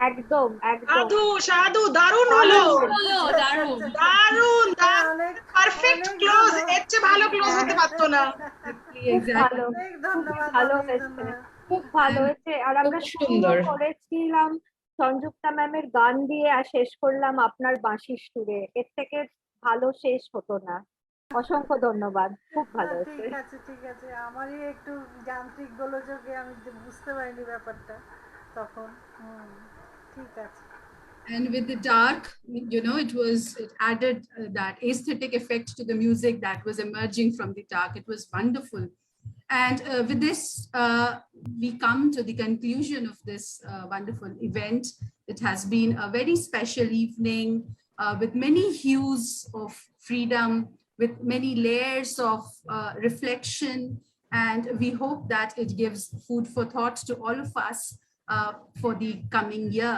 একদম একদম সাধু সাধু দারুণ হলো দারুণ দারুণ অনেক পারফেক্ট অনেক ক্লোজ ধন্যবাদ। এর চেয়ে ভালো ক্লোজ হতে পারতো না খুব ভালো অনেক খুব ধন্যবাদ, ভালো অনেক হয়েছে ধন্যবাদ। খুব ভালো হয়েছে আর আমরা খুব শুরুও সুন্দর। করেছিলাম সংযুক্তা ম্যামের গান দিয়ে আর শেষ করলাম আপনার বাঁশির সুরে, এর থেকে ভালো শেষ হতো না। অসংখ্য ধন্যবাদ, খুব ভালো হয়েছে। ঠিক আছে ঠিক আছে, আমারই একটু যান্ত্রিক গোলযোগে আমি বুঝতে পারিনি ব্যাপারটা তখন। ঠিক আছে। And with the dark, you know, it added that aesthetic effect to the music that was emerging from the dark. It was wonderful. And with this, we come to the conclusion of this wonderful event. It has been a very special evening with many hues of freedom, with many layers of reflection. And we hope that it gives food for thought to all of us for the coming year.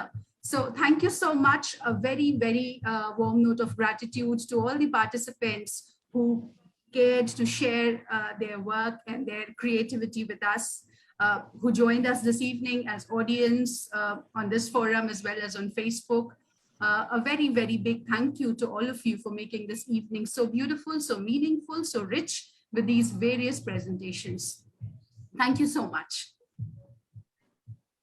So thank you so much. A very, very warm note of gratitude to all the participants who cared to share their work and their creativity with us, who joined us this evening as audience on this forum as well as on Facebook. A very, very big thank you to all of you for making this evening so beautiful, so meaningful, so rich with these various presentations. Thank you so much.